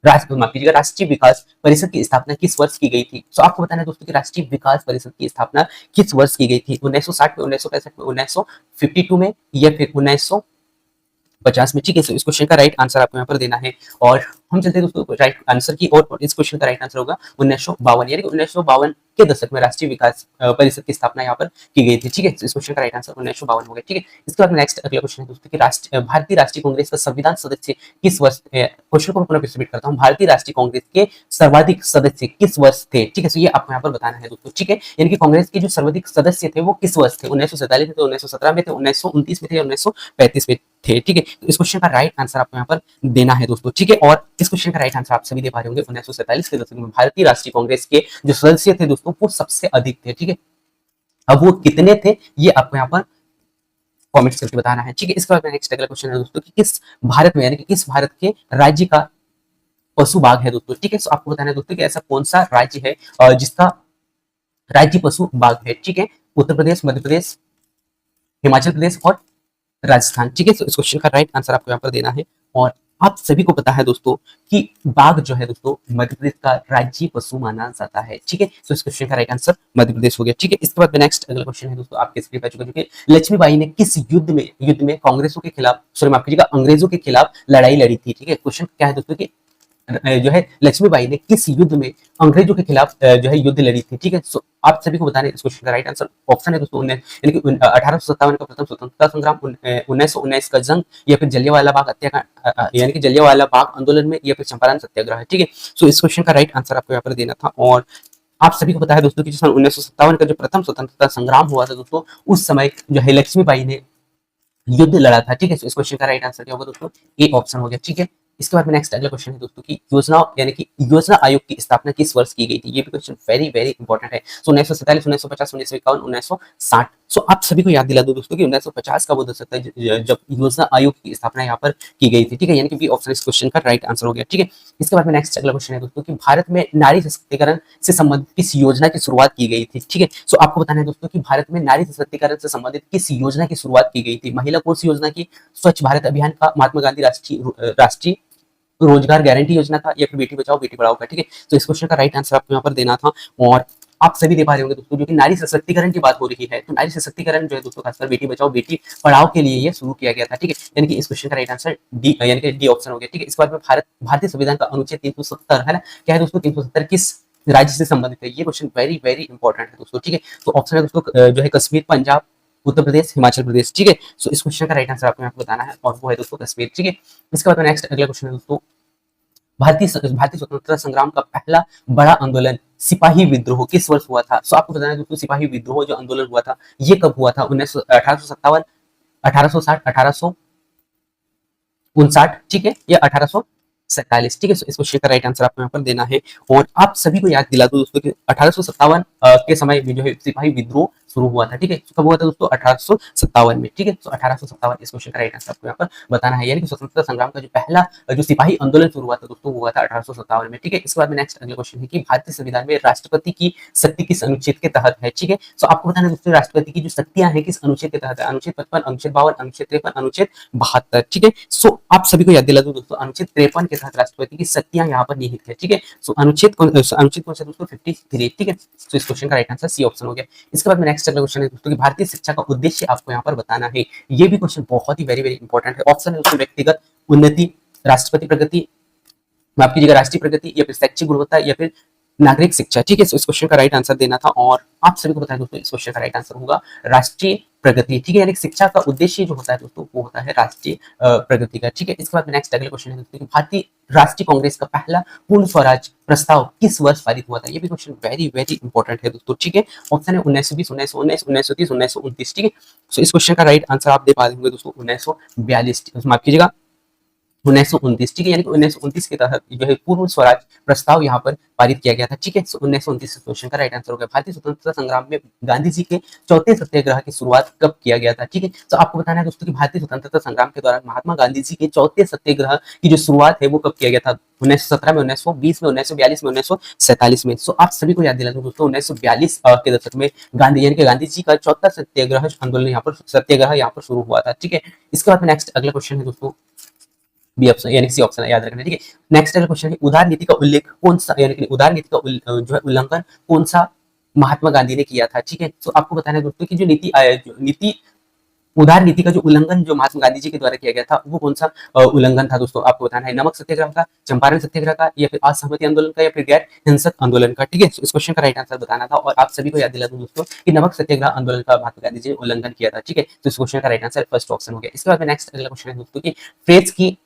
राष्ट्रीय विकास परिषद की स्थापना किस वर्ष की गई थी। तो आपको बताना है दोस्तों कि राष्ट्रीय विकास परिषद की स्थापना किस वर्ष की गई थी। 1960 में, 1965 में, 1952 में या फिर 1950 में। ठीक है, इस क्वेश्चन का राइट आंसर आपको यहाँ पर देना है। और हम चलते हैं दोस्तों राइट आंसर की और इस क्वेश्चन का राइट आंसर होगा 1952, यानी कि 1952 के दशक में राष्ट्रीय विकास परिषद की स्थापना यहाँ पर की गई थी। ठीक है, इस क्वेश्चन का राइट आंसर 1952 हो गया। ठीक है, इसके बाद नेक्स्ट अगला क्वेश्चन है दोस्तों कि भारतीय राष्ट्रीय कांग्रेस का संविधान सदस्य किस वर्ष, क्वेश्चन को पुनः रिपीट करता हूँ, भारतीय राष्ट्रीय कांग्रेस के सर्वाधिक सदस्य किस वर्ष थे। ठीक है, तो ये आपको यहाँ पर बताना है दोस्तों। ठीक है, यानी कि कांग्रेस के जो सर्वाधिक सदस्य थे वो किस वर्ष थे, 1947 में थे, 1917 में थे, 1929 में थे, 1935 में थे। ठीक है, तो इस क्वेश्चन का राइट आंसर आपको यहाँ पर देना है दोस्तों। ठीक है, और इस क्वेश्चन का राइट आंसर आप सभी दे पा रहे होंगे, 1947 के दशक में भारतीय राष्ट्रीय कांग्रेस के जो सदस्य थे दोस्तों वो सबसे अधिक थे। ठीक है, अब वो कितने थे ये आपको यहाँ पर कमेंट्स करके बताना है। ठीक है, इसके बाद नेक्स्ट अगला क्वेश्चन है दोस्तों कि किस भारत में, यानी कि किस भारत के राज्य का पशु बाघ है दोस्तों। ठीक है, तो आपको बताना है दोस्तों कि ऐसा कौन सा राज्य है जिसका राज्य पशु बाघ है। ठीक है, उत्तर प्रदेश, मध्य प्रदेश, हिमाचल प्रदेश और राजस्थान। ठीक है, तो इस क्वेश्चन का राइट आंसर आपको यहाँ पर देना है। और आप सभी को पता है दोस्तों कि बाघ जो है दोस्तों मध्य प्रदेश का राज्य पशु माना जाता है। ठीक है, तो इस क्वेश्चन का राइट आंसर मध्य प्रदेश हो गया। ठीक है, इसके बाद नेक्स्ट अगला क्वेश्चन है दोस्तों आपके स्क्रीन पर चुका, लक्ष्मीबाई ने किस युद्ध में कांग्रेसों के खिलाफ, सॉरी माफ कीजिएगा, अंग्रेजों के खिलाफ लड़ाई लड़ी थी। ठीक है, क्वेश्चन क्या है दोस्तों कि जो है लक्ष्मीबाई ने किस युद्ध में अंग्रेजों के खिलाफ जो है युद्ध लड़ी थी। ठीक है, सो आप सभी को बताना है इस क्वेश्चन का राइट आंसर ऑप्शन है दोस्तों, यानी कि 1857 का प्रथम स्वतंत्रता संग्राम, 1919 का जंग या फिर जलियांवाला बाग हत्याकांड, यानी कि जलियांवाला बाग आंदोलन में या फिर चंपारण सत्याग्रह। ठीक है, सो इस क्वेश्चन का राइट आंसर आपको यहाँ पर देना था। और आप सभी को पता है दोस्तों कि सन 1957 का जो प्रथम स्वतंत्रता संग्राम हुआ था दोस्तों, उस समय जो है लक्ष्मीबाई ने युद्ध लड़ा था। ठीक है, इस क्वेश्चन का राइट आंसर क्या होगा दोस्तों, ए ऑप्शन हो गया। ठीक है, इसके बाद में नेक्स्ट अगला क्वेश्चन है दोस्तों की योजना, यानी कि योजना आयोग की स्थापना किस वर्ष की गई थी। ये भी क्वेश्चन वेरी वेरी इंपॉर्टेंट है। सो 1947, 1950, 1951, 1960। सो आप सभी को याद दिला दो दोस्तों कि 1950 का वो दशक था जब योजना आयोग की स्थापना यहाँ पर की गई थी। ठीक है, यानी कि बी ऑप्शन इस क्वेश्चन का राइट आंसर हो गया। ठीक है, इसके बाद में नेक्स्ट अगला क्वेश्चन है दोस्तों कि भारत में नारी सशक्तिकरण से संबंधित किस योजना की शुरुआत की गई थी। ठीक है, सो आपको बताना है दोस्तों कि भारत में नारी सशक्तिकरण से संबंधित किस योजना की शुरुआत की गई थी। महिला कोष योजना की, स्वच्छ भारत अभियान का, महात्मा गांधी राष्ट्रीय रोजगार गारंटी योजना का या फिर बेटी बचाओ बेटी पढ़ाओ का। ठीक है, तो इस क्वेश्चन का राइट आंसर आपको यहाँ पर देना था। और आप सभी दे पा रहे होंगे दोस्तों, जो कि नारी सशक्तिकरण की बात हो रही है, तो नारी सशक्तिकरण जो है दोस्तों खासकर बेटी बचाओ बेटी पढ़ाओ के लिए ये शुरू किया गया था। ठीक है, यानी कि इस क्वेश्चन का राइट आंसर डी, यानी कि डी ऑप्शन हो गया। ठीक है, इसके बाद में भारतीय संविधान का अनुच्छेद 370 है ना, क्या है दोस्तों, 370 किस राज्य से संबंधित है? ये क्वेश्चन वेरी वेरी इंपॉर्टेंट है दोस्तों, ठीक है। तो ऑप्शन है दोस्तों जो है कश्मीर, पंजाब, उत्तर प्रदेश, हिमाचल प्रदेश, ठीक है। सो इस क्वेश्चन का राइट आंसर आपको यहाँ पे बताना है और वो है दोस्तों कश्मीर, ठीक है। इसके बाद नेक्स्ट अगला क्वेश्चन है दोस्तों, भारतीय स्वतंत्रता संग्राम का पहला बड़ा आंदोलन सिपाही विद्रोह किस वर्ष हुआ था? सो आपको बताना है दोस्तों सिपाही विद्रोह जो आंदोलन हुआ था ये कब हुआ था? 1857, 1860, 1859, ठीक है, या 1847, ठीक है। इस क्वेश्चन का राइट आंसर आपको यहाँ पर देना है। और आप सभी को याद दिला दो दोस्तों कि 1857 के समय में जो है सिपाही विद्रोह शुरू हुआ था, ठीक है। कब हुआ था दोस्तों? 1857 में, ठीक है। तो 1857 इस क्वेश्चन का राइट आंसर आपको यहाँ पर बताना है, यानी कि स्वतंत्रता संग्राम का जो पहला जो सिपाही आंदोलन शुरू हुआ था दोस्तों वो हुआ था 1857 में, ठीक है। इसके बाद में नेक्स्ट अगला क्वेश्चन है कि भारतीय संविधान में राष्ट्रपति की शक्ति किस अनुच्छेद के तहत है, ठीक है। सो आपको बताना है दोस्तों राष्ट्रपति की जो शक्तियां हैं किस अनुच्छेद के तहत है? अनुच्छेद 55, अनुच्छेद 52, अनुच्छेद 53, अनुच्छेद 72, ठीक है। सो आप सभी को याद दिला दूं दोस्तों अनुच्छेद 53 के तहत राष्ट्रपति की शक्तियां यहाँ पर निहित है, ठीक है। सो अनुच्छेद कौन सा दोस्तों? 53, ठीक है। तो इस क्वेश्चन का राइट आंसर सी ऑप्शन हो गया। इसके बाद में नेक्स्ट अगला क्वेश्चन है दोस्तों कि भारतीय शिक्षा का उद्देश्य आपको यहाँ पर बताना है। ये भी क्वेश्चन बहुत ही वेरी वेरी इंपॉर्टेंट है। ऑप्शन है दोस्तों व्यक्तिगत उन्नति, राष्ट्रपति प्रगति, माफ कीजिएगा राष्ट्रीय प्रगति, या फिर शैक्षिक गुणवत्ता, या फिर नागरिक शिक्षा, ठीक है। इस क्वेश्चन का राइट आंसर देना था और आप सभी को बताया दोस्तों इस क्वेश्चन का राइट आंसर होगा राष्ट्रीय प्रगति, ठीक है। यानी शिक्षा का उद्देश्य जो होता है दोस्तों वो होता है राष्ट्रीय प्रगति का, ठीक है। इसके बाद नेक्स्ट अगला क्वेश्चन है दोस्तों कि भारतीय राष्ट्रीय कांग्रेस का पहला पूर्ण स्वराज प्रस्ताव किस वर्ष पारित हुआ था? ये भी क्वेश्चन वेरी वेरी इंपॉर्टेंट है दोस्तों, ठीक है। ऑप्शन है 1920, 1919, 1930, 1929, ठीक है। सो इस क्वेश्चन का राइट आंसर आप दे पा होंगे दोस्तों 1942, माफ कीजिएगा 1929, ठीक है। यानी कि 1929 के तहत जो है पूर्ण स्वराज प्रस्ताव यहाँ पर पारित किया गया था, ठीक है। 1929 क्वेश्चन का राइट आंसर हो गया। भारतीय स्वतंत्रता संग्राम में गांधी जी के चौथे सत्याग्रह की शुरुआत कब किया गया था, ठीक है। तो आपको बताना है दोस्तों कि भारतीय स्वतंत्रता संग्राम के दौरान महात्मा गांधी जी के चौथे सत्याग्रह की जो शुरुआत है वो कब किया गया था? 1917 में, 1920 में, 1942 में, 1947 में। सो आप सभी को याद दिला दूं दोस्तों 1942 के दशक में गांधी यानी कि गांधी जी का चौथा सत्याग्रह आंदोलन यहाँ पर शुरू हुआ था, ठीक है। इसके बाद में नेक्स्ट अगला क्वेश्चन है दोस्तों बी ऑप्शन यानी सी ऑप्शन याद रखना, ठीक है। नेक्स्ट अगला क्वेश्चन है उदार नीति का उल्लेख कौन सा यानी कि उदार नीति का जो है उल्लंघन कौन सा महात्मा गांधी ने किया था, ठीक है। तो आपको बताना है दोस्तों कि जो नीति उदार नीति का जो उल्लंघन जो महात्मा गांधी जी के द्वारा किया गया था वो कौन सा उल्लंघन था दोस्तों? आपको बताना है नमक सत्याग्रह का, चंपारण सत्याग्रह का, या फिर असहमति आंदोलन का, या फिर गैर हिंसक आंदोलन का, ठीक है। इस क्वेश्चन का राइट आंसर बताना था और आप सभी को याद दिला दूं दोस्तों कि नमक सत्याग्रह आंदोलन का महात्मा गांधी जी ने उल्लंघन किया था, ठीक है। तो इस क्वेश्चन का राइट आंसर फर्स्ट ऑप्शन हो गया। इसके बाद में नेक्स्ट अगला क्वेश्चन है दोस्तों की प्रेस की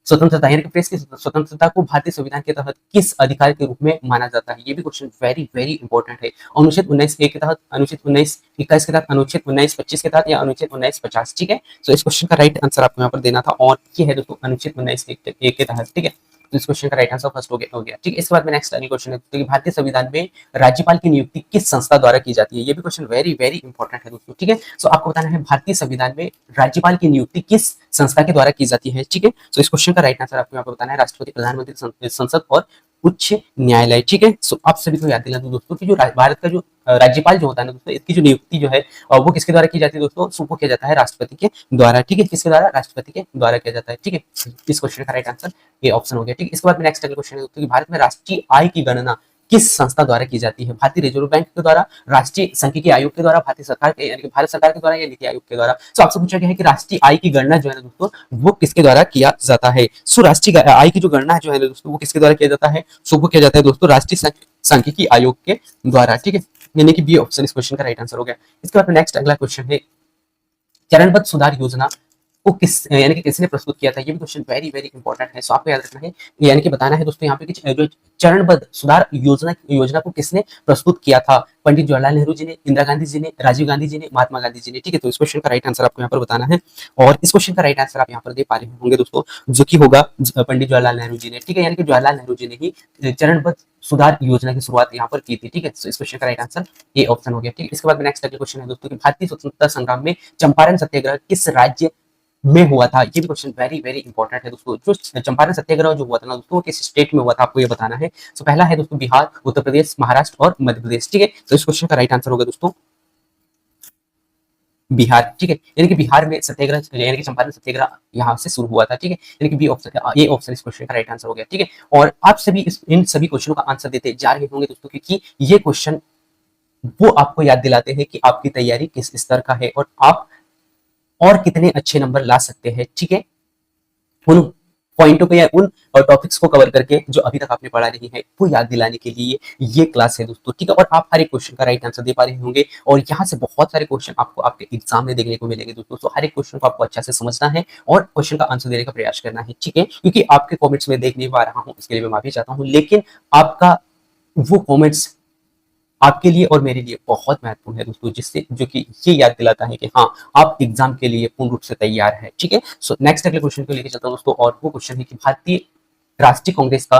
स्वतंत्रता यानी कि प्रेस की स्वतंत्रता को भारतीय संविधान के तहत किस अधिकार के रूप में माना जाता है? ये भी क्वेश्चन वेरी वेरी इंपॉर्टेंट है। अनुच्छेद 19 ए के तहत, अनुच्छेद 19 21 के तहत, अनुच्छेद 19 25 के तहत, या अनुच्छेद 19 50, ठीक है। तो इस क्वेश्चन का राइट आंसर आपको यहाँ पर देना था और ये है दोस्तों अनुच्छेद 19 ए के तहत, ठीक है। तो इस क्वेश्चन का राइट आंसर फर्स्ट हो गया, ठीक है। इसके बाद में नेक्स्ट अगला क्वेश्चन है कि भारतीय संविधान में राज्यपाल की नियुक्ति किस संस्था द्वारा की जाती है? ये भी क्वेश्चन वेरी वेरी इंपॉर्टेंट है दोस्तों, ठीक है। सो आपको बताना है भारतीय संविधान में राज्यपाल की नियुक्ति किस संस्था के द्वारा की जाती है, ठीक है। सो इस क्वेश्चन का राइट आंसर आपको यहाँ पर बताना है राष्ट्रपति, प्रधानमंत्री, संसद और उच्च न्यायालय, ठीक है। सो आप सभी को याद दिला दूं दोस्तों कि जो भारत का जो राज्यपाल जो होता है ना दोस्तों इसकी जो नियुक्ति जो है वो किसके द्वारा की जाती है दोस्तों? सो वो किया जाता है राष्ट्रपति के द्वारा, ठीक है। किसके द्वारा? राष्ट्रपति के द्वारा किया जाता है, ठीक है। इस क्वेश्चन का राइट आंसर ये ऑप्शन हो गया, ठीक है। इसके बाद में नेक्स्ट अगला क्वेश्चन है दोस्तों कि भारत में राष्ट्रीय आय की गणना किस संस्था द्वारा की जाती है? भारतीय रिजर्व बैंक के द्वारा, राष्ट्रीय सांख्यिकी आयोग के द्वारा, भारतीय सरकार के यानी कि भारत सरकार के द्वारा, या नीति आयोग के द्वारा? तो आपसे पूछा गया है कि राष्ट्रीय आय की गणना जो है ना दोस्तों वो किसके द्वारा किया जाता है? सो राष्ट्रीय आय की जो गणना जो है ना दोस्तों वो किसके द्वारा किया जाता है? सो वो किया जाता है दोस्तों राष्ट्रीय सांख्यिकी आयोग के द्वारा, ठीक है। यानी कि बी ऑप्शन इस क्वेश्चन का राइट आंसर हो गया। इसके बाद नेक्स्ट अगला क्वेश्चन है चरणबद्ध सुधार योजना को यानी कि किसने प्रस्तुत किया था? ये भी क्वेश्चन वेरी वेरी इंपॉर्टेंट है। सो आपको याद रखना है यानी कि बताना है दोस्तों यहाँ पे कि जो चरणबद्ध सुधार योजना को किसने प्रस्तुत किया था? पंडित जवाहरलाल नेहरू जी ने, इंदिरा गांधी जी ने, राजीव गांधी जी ने, महात्मा गांधी जी ने, ठीक है। तो इस क्वेश्चन का राइट आंसर आपको यहाँ पर बताना है और इस क्वेश्चन का राइट आंसर आप यहाँ पर दे पा रहे होंगे दोस्तों जो कि होगा पंडित जवाहरलाल नेहरू जी ने, ठीक है। यानी कि जवाहरलाल नेहरू जी ने ही चरणबद्ध सुधार योजना की शुरुआत यहाँ पर की थी, ठीक है। तो इस क्वेश्चन का राइट आंसर ये ऑप्शन हो गया, ठीक है। इसके बाद नेक्स्ट अगला क्वेश्चन है दोस्तों कि भारतीय स्वतंत्रता संग्राम में चंपारण सत्याग्रह किस राज्य में हुआ था? ये भी क्वेश्चन वेरी वेरी इंपॉर्टेंट है दोस्तों। जो चंपारण सत्याग्रह जो हुआ था ना दोस्तों किस स्टेट में हुआ था आपको ये बताना है। तो पहला है दोस्तों बिहार, उत्तर प्रदेश, महाराष्ट्र और मध्य प्रदेश, ठीक है। तो इस क्वेश्चन का राइट आंसर होगा दोस्तों बिहार, ठीक है। यानी कि बिहार में सत्याग्रह यानी कि चंपारण सत्याग्रह यहाँ से शुरू हुआ था, ठीक है। यानी कि बी ऑप्शन ये ऑप्शन इस क्वेश्चन का राइट आंसर हो गया, ठीक है। और आप सभी इन सभी क्वेश्चनों का आंसर देते जा रहे होंगे दोस्तों क्योंकि ये क्वेश्चन वो आपको याद दिलाते हैं कि आपकी तैयारी किस स्तर का है और आप और कितने अच्छे नंबर ला सकते हैं, ठीक है। उन पॉइंटों को या उन टॉपिक्स को कवर करके जो अभी तक आपने पढ़ा नहीं है वो याद दिलाने के लिए ये क्लास है दोस्तों, ठीक है। और आप हर एक क्वेश्चन का राइट आंसर दे पा रहे होंगे और यहाँ से बहुत सारे क्वेश्चन आपको आपके एग्जाम में देखने को मिलेंगे दोस्तों। तो हर एक क्वेश्चन को आपको अच्छा से समझना है और क्वेश्चन का आंसर देने का प्रयास करना है, ठीक है। क्योंकि आपके कॉमेंट्स में देख नहीं पा रहा हूँ, इसके लिए मैं माफी चाहता हूँ, लेकिन आपका वो कॉमेंट्स आपके लिए और मेरे लिए बहुत महत्वपूर्ण है दोस्तों, जिससे जो कि ये याद दिलाता है कि हाँ, आप एग्जाम के लिए पूर्ण रूप से तैयार है, ठीक है। सो नेक्स्ट अगले क्वेश्चन को लेकर चलता हूं दोस्तों, और वो क्वेश्चन है कि भारतीय राष्ट्रीय कांग्रेस का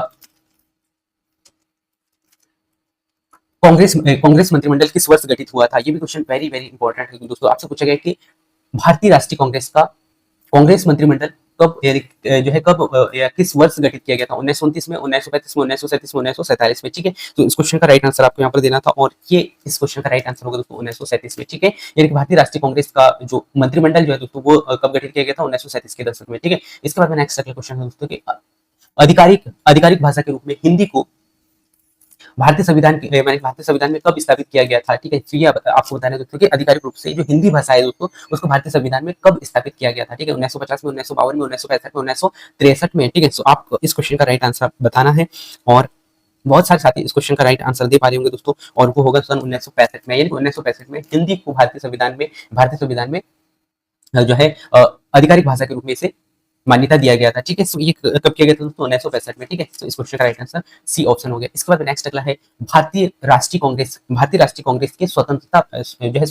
कांग्रेस मंत्रिमंडल किस वर्ष गठित हुआ था। ये भी क्वेश्चन वेरी वेरी इंपॉर्टेंट है दोस्तों। आपसे पूछा गया कि भारतीय राष्ट्रीय कांग्रेस का कांग्रेस मंत्रिमंडल कब जो है कब या किस वर्ष गठित किया गया था, 1929 में, 1935 में, 1937 में, 1947 में, ठीक है। तो इस क्वेश्चन का राइट आंसर आपको यहाँ पर देना था और ये इस क्वेश्चन का राइट आंसर होगा दोस्तों 1937 में, ठीक है। यानी कि भारतीय राष्ट्रीय कांग्रेस का जो मंत्रिमंडल जो है दोस्तों वो कब गठित किया गया था, 1937 के दशक में, ठीक है। इसके बाद में नेक्स्ट अगला क्वेश्चन है दोस्तों कि आधिकारिक आधिकारिक भाषा के रूप में हिंदी को भारतीय संविधान में कब स्थापित किया गया था, ठीक है। तो ये आपको बताना है दोस्तों कि आधिकारिक रूप से जो हिंदी भाषा है दोस्तों उसको भारतीय संविधान में कब स्थापित किया गया था, ठीक है। 1950 में, 1952 में, 1965 में, 1963 में, ठीक है। सो आप इस क्वेश्चन का राइट आंसर बताना है और बहुत सारे साथी इस क्वेश्चन का राइट आंसर दे पा रहे होंगे दोस्तों, और वो होगा सन 1965 में। यानी 1965 में हिंदी को भारतीय संविधान में जो है आधिकारिक भाषा के रूप में इसे मान्यता दिया गया था, ठीक है। ये कब किया गया था दोस्तों, 1965 में, ठीक है। तो इस क्वेश्चन का राइट आंसर सी ऑप्शन हो गया। इसके बाद नेक्स्ट अगला है भारतीय राष्ट्रीय कांग्रेस के स्वतंत्रता जो है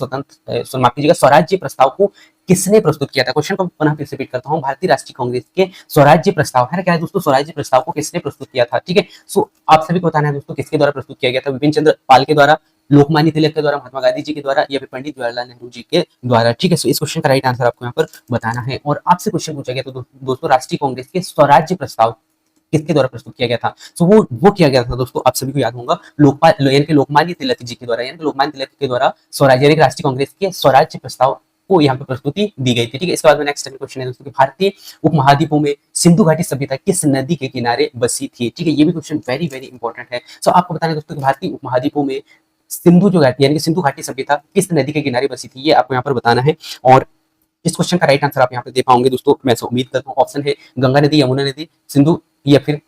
माफ कीजिएगा स्वराज्य प्रस्ताव को किसने प्रस्तुत किया था। क्वेश्चन को पुनः फिर से रिपीट करता हूँ, भारतीय राष्ट्रीय कांग्रेस के स्वराज्य प्रस्ताव है क्या है दोस्तों, स्वराज्य प्रस्ताव को किसने प्रस्तुत किया था, ठीक है। सो आप सभी को बताना है दोस्तों किसके द्वारा प्रस्तुत किया गया था, विपिन चंद्र पाल के द्वारा, लोकमान्य तिलक के द्वारा, महात्मा गांधी जी के द्वारा या फिर पंडित जवाहरलाल नेहरू जी के द्वारा, ठीक है। सो इस क्वेश्चन का राइट आंसर आपको यहाँ पर बताना है। और आपसे क्वेश्चन पूछा गया तो दोस्तों राष्ट्रीय कांग्रेस के स्वराज्य प्रस्ताव किसके द्वारा प्रस्तुत किया गया था। सो वो किया गया था दोस्तों, आप सभी को याद होगा, लोकमान्य तिलक जी के द्वारा, यानी कि लोकमान्य तिलक के द्वारा स्वराज्य यानी राष्ट्रीय कांग्रेस के स्वराज्य प्रस्ताव को यहाँ पे प्रस्तुति दी गई थी, ठीक है। इसके बाद में नेक्स्ट क्वेश्चन है दोस्तों कि भारतीय उपमहाद्वीपों में सिंधु घाटी सभ्यता किस नदी के किनारे बसी थी, ठीक है। ये भी क्वेश्चन वेरी वेरी इंपॉर्टेंट है। सो आपको बताना है दोस्तों कि भारतीय उपमहाद्वीपों में सिंधु जो घाटी यानी कि सिंधु घाटी सभ्यता किस नदी के किनारे बसी थी, ये आपको यहाँ पर बताना है। और इस क्वेश्चन का राइट आंसर आप यहाँ पे दे पाओगे दोस्तों, मैं उम्मीद करता हूँ। ऑप्शन है गंगा नदी, यमुना नदी, सिंधु या फिर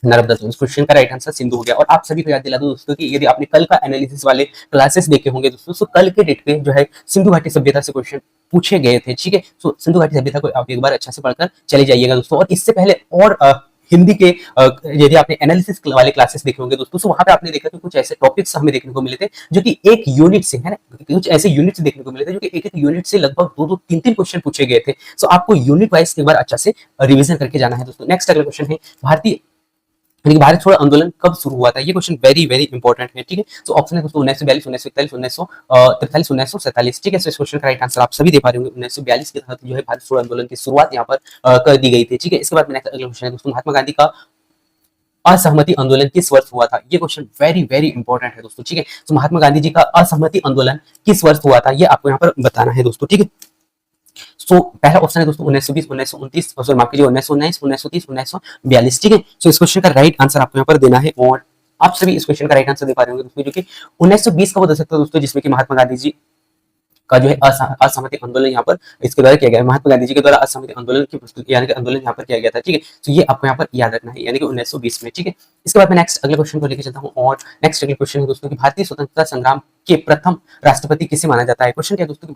नर्मदा। इस क्वेश्चन का राइट आंसर सिंधु हो गया। और आप सभी को याद दिला दो दोस्तों कि यदि आपने कल का एनालिसिस वाले क्लासेस देखे होंगे दोस्तों, तो कल के डेट पे जो है सिंधु घाटी सभ्यता से क्वेश्चन पूछे गए थे, ठीक है। सो सिंधु घाटी सभ्यता को आप एक बार अच्छा से पढ़कर चले जाइएगा दोस्तों। और इससे पहले और हिंदी के यदि आपने एनालिसिस वाले क्लासेस देखे होंगे दोस्तों, तो वहां पे आपने देखा कि कुछ ऐसे टॉपिक्स हमें देखने को मिले थे जो कि एक यूनिट से है ना, कुछ ऐसे यूनिट्स देखने को मिले थे जो कि एक एक यूनिट से लगभग दो दो तीन तीन क्वेश्चन पूछे गए थे। सो आपको यूनिट वाइज एक बार अच्छा से रिवीजन करके जाना है दोस्तों। नेक्स्ट अगला क्वेश्चन है भारतीय यानी कि भारत छोड़ो आंदोलन कब शुरू हुआ था, ये क्वेश्चन वेरी वेरी इंपॉर्टेंट है, ठीक है। सो ऑप्शन है दोस्तों 1942, 1941, 1943, 1947, ठीक है। सो इस क्वेश्चन का राइट आंसर आप सभी दे पा रहे होंगे। 1942 के तहत जो है भारत छोड़ो आंदोलन की शुरुआत यहाँ पर कर दी गई थी, ठीक है। इसके बाद में नेक्स्ट अगला क्वेश्चन है दोस्तों महात्मा गांधी का असहमति आंदोलन किस वर्ष हुआ था, ये क्वेश्चन वेरी वेरी इंपॉर्टेंट है दोस्तों, ठीक है। तो महात्मा गांधी जी का असहमति आंदोलन किस वर्ष हुआ था, ये आपको यहाँ पर बताना है दोस्तों, ठीक है। सो पहला ऑप्शन है दोस्तों 1920, 1929, सॉरी माफ कीजिए 1919, 1930, 1942, ठीक है। सो इस क्वेश्चन का राइट आंसर आपको यहाँ पर देना है और आप सभी इस क्वेश्चन का राइट आंसर दे पा रहे होंगे दोस्तों, जो कि 1920 का वो दशक था दोस्तों जिसमें कि महात्मा गांधी जी का जो है असहमति आंदोलन यहाँ पर इसके द्वारा किया गया, महात्मा गांधी जी के द्वारा असहमति आंदोलन की प्रस्तुति यानी कि आंदोलन यहाँ पर किया गया था, ठीक है। तो ये आपको यहाँ पर याद रखना है, यानी कि 1920 में, ठीक है। इसके बाद मैं नेक्स्ट अगले क्वेश्चन को लेकर चलता हूँ और नेक्स्ट अगले क्वेश्चन है दोस्तों कि भारतीय स्वतंत्रता संग्राम के प्रथम राष्ट्रपति किसे माना जाता है। क्वेश्चन क्या है दोस्तों कि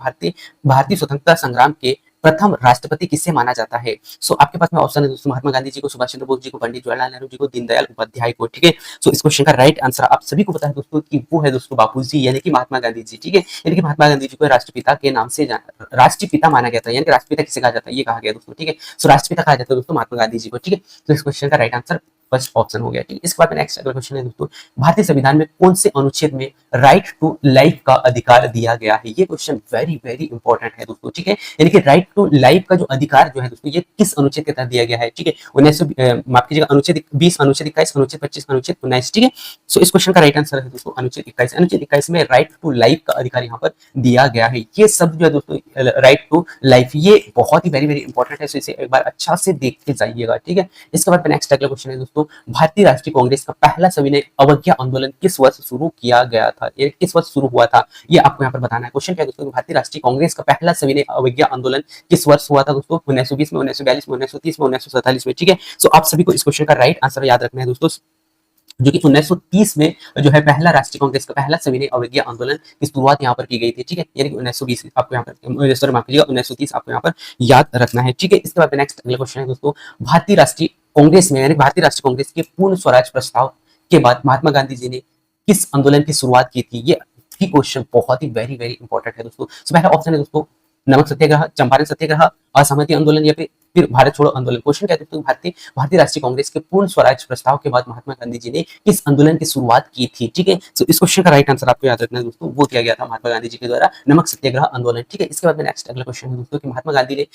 भारतीय स्वतंत्रता संग्राम के प्रथम राष्ट्रपति किसे माना जाता है। सो आपके पास में ऑप्शन है दोस्तों महात्मा गांधी जी को, सुभाष चंद्र बोस जी को, पंडित जवाहरलाल नेहरू जी को, दीनदयाल उपाध्याय को, ठीक है। सो इस क्वेश्चन का राइट आंसर आप सभी को पता है दोस्तों कि वो है दोस्तों बापूजी यानी कि महात्मा गांधी जी, ठीक है। यानी कि महात्मा गांधी जी को राष्ट्रपिता के नाम से राष्ट्रपिता माना गया था, यानी कि राष्ट्रपिता किसे कहा जाता है, ये कहा गया दोस्तों, ठीक है। सो राष्ट्रपिता कहा जाता है दोस्तों महात्मा गांधी जी को, ठीक है। तो इस क्वेश्चन का राइट आंसर फर्स्ट ऑप्शन हो गया, ठीक है। इसके बाद नेक्स्ट अगला क्वेश्चन है दोस्तों भारतीय संविधान में कौन से अनुच्छेद में राइट टू लाइफ का अधिकार दिया गया है, ये क्वेश्चन वेरी वेरी इंपॉर्टेंट है दोस्तों, ठीक है। यानी कि राइट टू लाइफ का जो अधिकार जो है दोस्तों ये किस अनुच्छेद के तहत दिया गया है, ठीक है। 1900 माफ कीजिएगा अनुच्छेद 20, अनुच्छेद 21, अनुच्छेद 25, अनुच्छेद 19, ठीक है। सो इस क्वेश्चन का राइट आंसर है दोस्तों अनुच्छेद 21। अनुच्छेद 21 में राइट टू लाइफ का अधिकार यहाँ पर दिया गया है। ये सब जो है दोस्तों राइट टू लाइफ ये बहुत ही वेरी वेरी इंपॉर्टेंट है, सो इसे एक बार अच्छा से देख के जाइएगा, ठीक है। इसके बाद नेक्स्ट अगला क्वेश्चन है दोस्तों दोस्तों, भारतीय राष्ट्रीय कांग्रेस का पहला सविनय अवज्ञा आंदोलन किस वर्ष शुरू किया गया था, ये किस वर्ष शुरू हुआ था, ये आपको यहाँ पर बताना है। क्वेश्चन क्या है दोस्तों, भारतीय राष्ट्रीय कांग्रेस का पहला सविनय अवज्ञा आंदोलन किस वर्ष हुआ था दोस्तों, 1920 में, 1942 में, 1930 में, 1947 में, ठीक है। सो आप सभी को इस क्वेश्चन का राइट आंसर याद रखना है दोस्तों, जो कि 1930 में जो है पहला राष्ट्रीय कांग्रेस का पहला सविनय अवज्ञा आंदोलन की शुरुआत यहाँ पर की गई थी, ठीक है। यानी कि 1920 आपको यहाँ पर, सॉरी माफ कीजिएगा, 1930 आपको यहाँ पर याद रखना है, ठीक है। इसके बाद नेक्स्ट अगला क्वेश्चन है दोस्तों, भारतीय राष्ट्रीय कांग्रेस में यानी भारतीय राष्ट्रीय कांग्रेस के पूर्ण स्वराज प्रस्ताव के बाद महात्मा गांधी जी ने किस आंदोलन की शुरुआत की थी, ये क्वेश्चन बहुत ही वेरी वेरी इंपॉर्टेंट है दोस्तों। पहला ऑप्शन है दोस्तों नमक सत्याग्रह, चंपारण सत्याग्रह, असहमति आंदोलन या फिर भारत छोड़ो आंदोलन। क्वेश्चन क्या है, भारतीय राष्ट्रीय कांग्रेस के पूर्ण स्वराज प्रस्ताव के बाद महात्मा गांधी जी ने किस आंदोलन की शुरुआत की थी, ठीक है। सो इस क्वेश्चन का राइट आंसर आपको याद रखना है दोस्तों, वो किया गया था महात्मा गांधी जी के द्वारा नमक सत्याग्रह आंदोलन, ठीक है। इसके बाद में नेक्स्ट अगला क्वेश्चन है दोस्तों कि महात्मा गांधी ने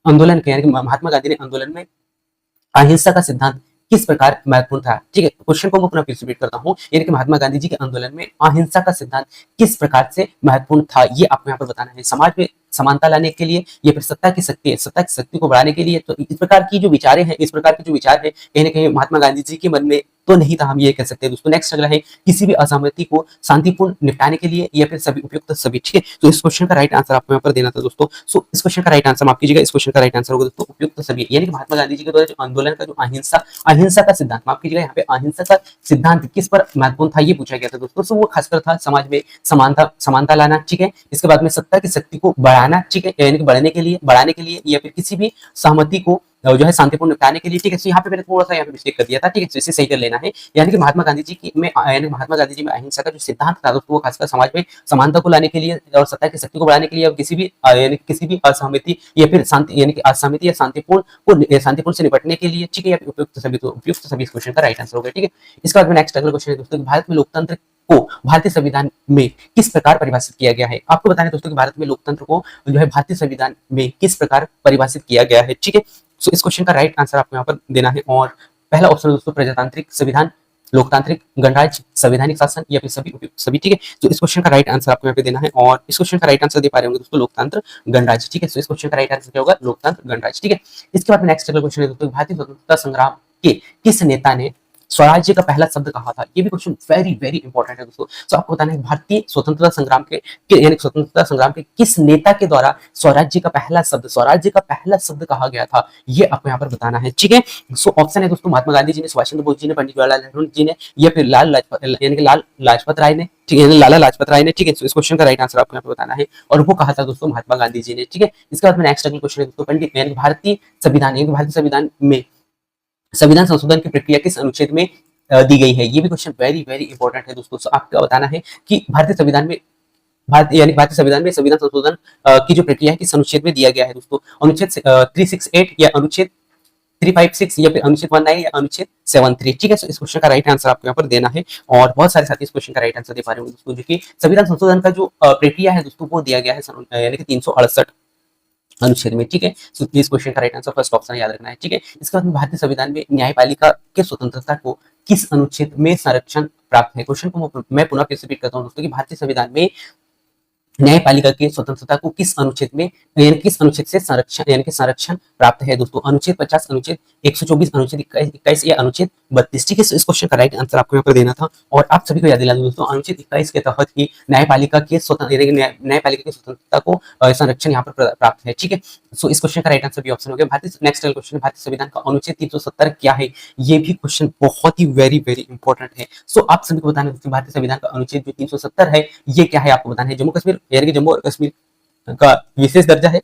आंदोलन किया, महात्मा गांधी ने आंदोलन में अहिंसा का सिद्धांत किस प्रकार महत्वपूर्ण था, ठीक है। क्वेश्चन को मैं पुनः फिर से रिपीट करता हूं, यानी कि महात्मा गांधी जी के आंदोलन में अहिंसा का सिद्धांत किस प्रकार से महत्वपूर्ण था, ये आपको यहाँ पर बताना है। समाज में समानता लाने के लिए या फिर सत्ता की शक्ति को बढ़ाने के लिए, तो इस प्रकार की जो विचारें हैं, इस प्रकार के जो विचार है कहीं ना कहीं महात्मा गांधी जी के मन में तो नहीं था, हम ये कह सकते हैं दोस्तों। नेक्स्ट अगला है किसी भी असहमति को शांतिपूर्ण निपटाने के लिए या फिर सभी उपयुक्त सभी, ठीक है। तो इस क्वेश्चन का राइट आंसर आपको यहाँ पर देना था दोस्तों। सो इस क्वेश्चन का राइट आंसर माफ कीजिएगा, इस क्वेश्चन का राइट आंसर होगा दोस्तों उपयुक्त सभी, यानी कि महात्मा गांधी जी के द्वारा जो आंदोलन का जो अहिंसा का सिद्धांत, माफ कीजिएगा यहाँ पे अहिंसा का सिद्धांत किस पर महत्वपूर्ण था, ये पूछा गया था दोस्तों। सो वो खासकर था समाज में समानता लाना, ठीक है। इसके बाद में सत्ता की शक्ति को बढ़ाना, ठीक है, यानी कि बढ़ाने के लिए या फिर किसी भी सहमति को जो है शांतिपूर्ण निपटाने के लिए, ठीक है। तो यहाँ पे मैंने थोड़ा सा यहाँ पे मिस्टेक कर दिया था, ठीक है। तो इसे सही कर लेना है, यानी कि महात्मा गांधी जी में अहिंसा का जो सिद्धांत था दोस्तों, वो खासकर समाज में समानता को लाने के लिए और सत्ता की शक्ति को बढ़ाने के लिए और किसी भी असहमति या फिर शांति यानी कि असहमति या शांतिपूर्ण से निपटने के लिए, ठीक है, या फिर उपयुक्त सभी क्वेश्चन का राइट आंसर होगा, ठीक है। इसके बाद में नेक्स्ट अगला क्वेश्चन है दोस्तों, भारत में लोकतंत्र को भारतीय संविधान में किस प्रकार परिभाषित किया गया है। आपको बताना है दोस्तों कि भारत में लोकतंत्र को जो है भारतीय संविधान में किस प्रकार परिभाषित किया गया है, ठीक है। सो इस क्वेश्चन का राइट आंसर आपको यहाँ पर देना है, और पहला ऑप्शन दोस्तों प्रजातांत्रिक संविधान, लोकतांत्रिक गणराज्य, संवैधानिक शासन या फिर सभी, ठीक है। तो इस क्वेश्चन का राइट आंसर आपको यहाँ पे देना है, और इस क्वेश्चन का राइट आंसर दे पा रहे होंगे दोस्तों लोकतंत्र गणराज्य, ठीक है। तो इस क्वेश्चन का राइट आंसर क्या होगा, लोकतंत्र गणराज्य, ठीक है। इसके बाद नेक्स्ट अगला क्वेश्चन है दोस्तों, भारतीय स्वतंत्रता संग्राम के किस नेता ने स्वराज्य का पहला शब्द कहा था, ये भी क्वेश्चन वेरी वेरी इंपॉर्टेंट है दोस्तों। सो आपको बताना है भारतीय स्वतंत्रता संग्राम के यानी स्वतंत्रता संग्राम के किस नेता के द्वारा स्वराज्य का पहला शब्द कहा गया था, ये आपको यहाँ पर बताना है, ठीक है। सो ऑप्शन है दोस्तों महात्मा गांधी जी ने, सुभाष चंद्र बोस जी ने, पंडित जवाहरलाल नेहरू जी ने, या फिर लाला लाजपत राय ने, ठीक है, लाला लाजपत राय ने, ठीक है। इस क्वेश्चन का राइट आंसर आपको यहाँ पर बताना है, और वो कहा था दोस्तों महात्मा गांधी जी ने, ठीक है। इसके बाद में नेक्स्ट अगला क्वेश्चन है दोस्तों, पंडित यानी भारतीय संविधान में संविधान संशोधन की प्रक्रिया किस अनुच्छेद में दी गई है, ये भी क्वेश्चन वेरी वेरी इंपॉर्टेंट है दोस्तों। आपको बताना है कि भारतीय संविधान में संविधान संशोधन की जो प्रक्रिया है किस अनुच्छेद में दिया गया है दोस्तों। अनुच्छेद 368 या अनुच्छेद 356 या फिर अनुच्छेद 19 या अनुच्छेद 73, ठीक है। इस क्वेश्चन का राइट आंसर आपको यहाँ पर देना है, और बहुत सारे साथी इस क्वेश्चन का राइट आंसर दे पा रहे होंगे दोस्तों, जो कि संविधान संशोधन का जो प्रक्रिया है दोस्तों, वो दिया गया है यानी कि 368 अनुच्छेद में, ठीक है। सो इस क्वेश्चन का राइट आंसर फर्स्ट ऑप्शन याद रखना है, ठीक है। इसके बाद भारतीय संविधान में न्यायपालिका के स्वतंत्रता को किस अनुच्छेद में संरक्षण प्राप्त है। क्वेश्चन को मैं पुनः फिर से रिपीट करता हूं दोस्तों कि भारतीय संविधान में न्यायपालिका की स्वतंत्रता को किस अनुच्छेद से संरक्षण प्राप्त है दोस्तों। अनुच्छेद 50, अनुच्छेद 124, अनुच्छेद 21 या अनुच्छेद 32, ठीक है। इस क्वेश्चन का राइट आंसर आपको यहाँ पर देना था, और आप सभी को याद दिला दूं दोस्तों, अनुच्छेद 21 के तहत ही न्यायपालिका की स्वतंत्रता को संरक्षण यहाँ पर प्राप्त है, ठीक है। सो इस क्वेश्चन का राइट आंसर भी ऑप्शन हो गया। नेक्स्ट क्वेश्चन, भारतीय संविधान का अनुच्छेद 370 क्या है, ये भी क्वेश्चन बहुत ही वेरी वेरी इंपॉर्टेंट है। सो आप सभी को बताना है भारतीय संविधान का अनुच्छेद जो 370 है, ये क्या है, आपको बताना है। जम्मू कश्मीर यानी कि जम्मू और कश्मीर का विशेष दर्जा है,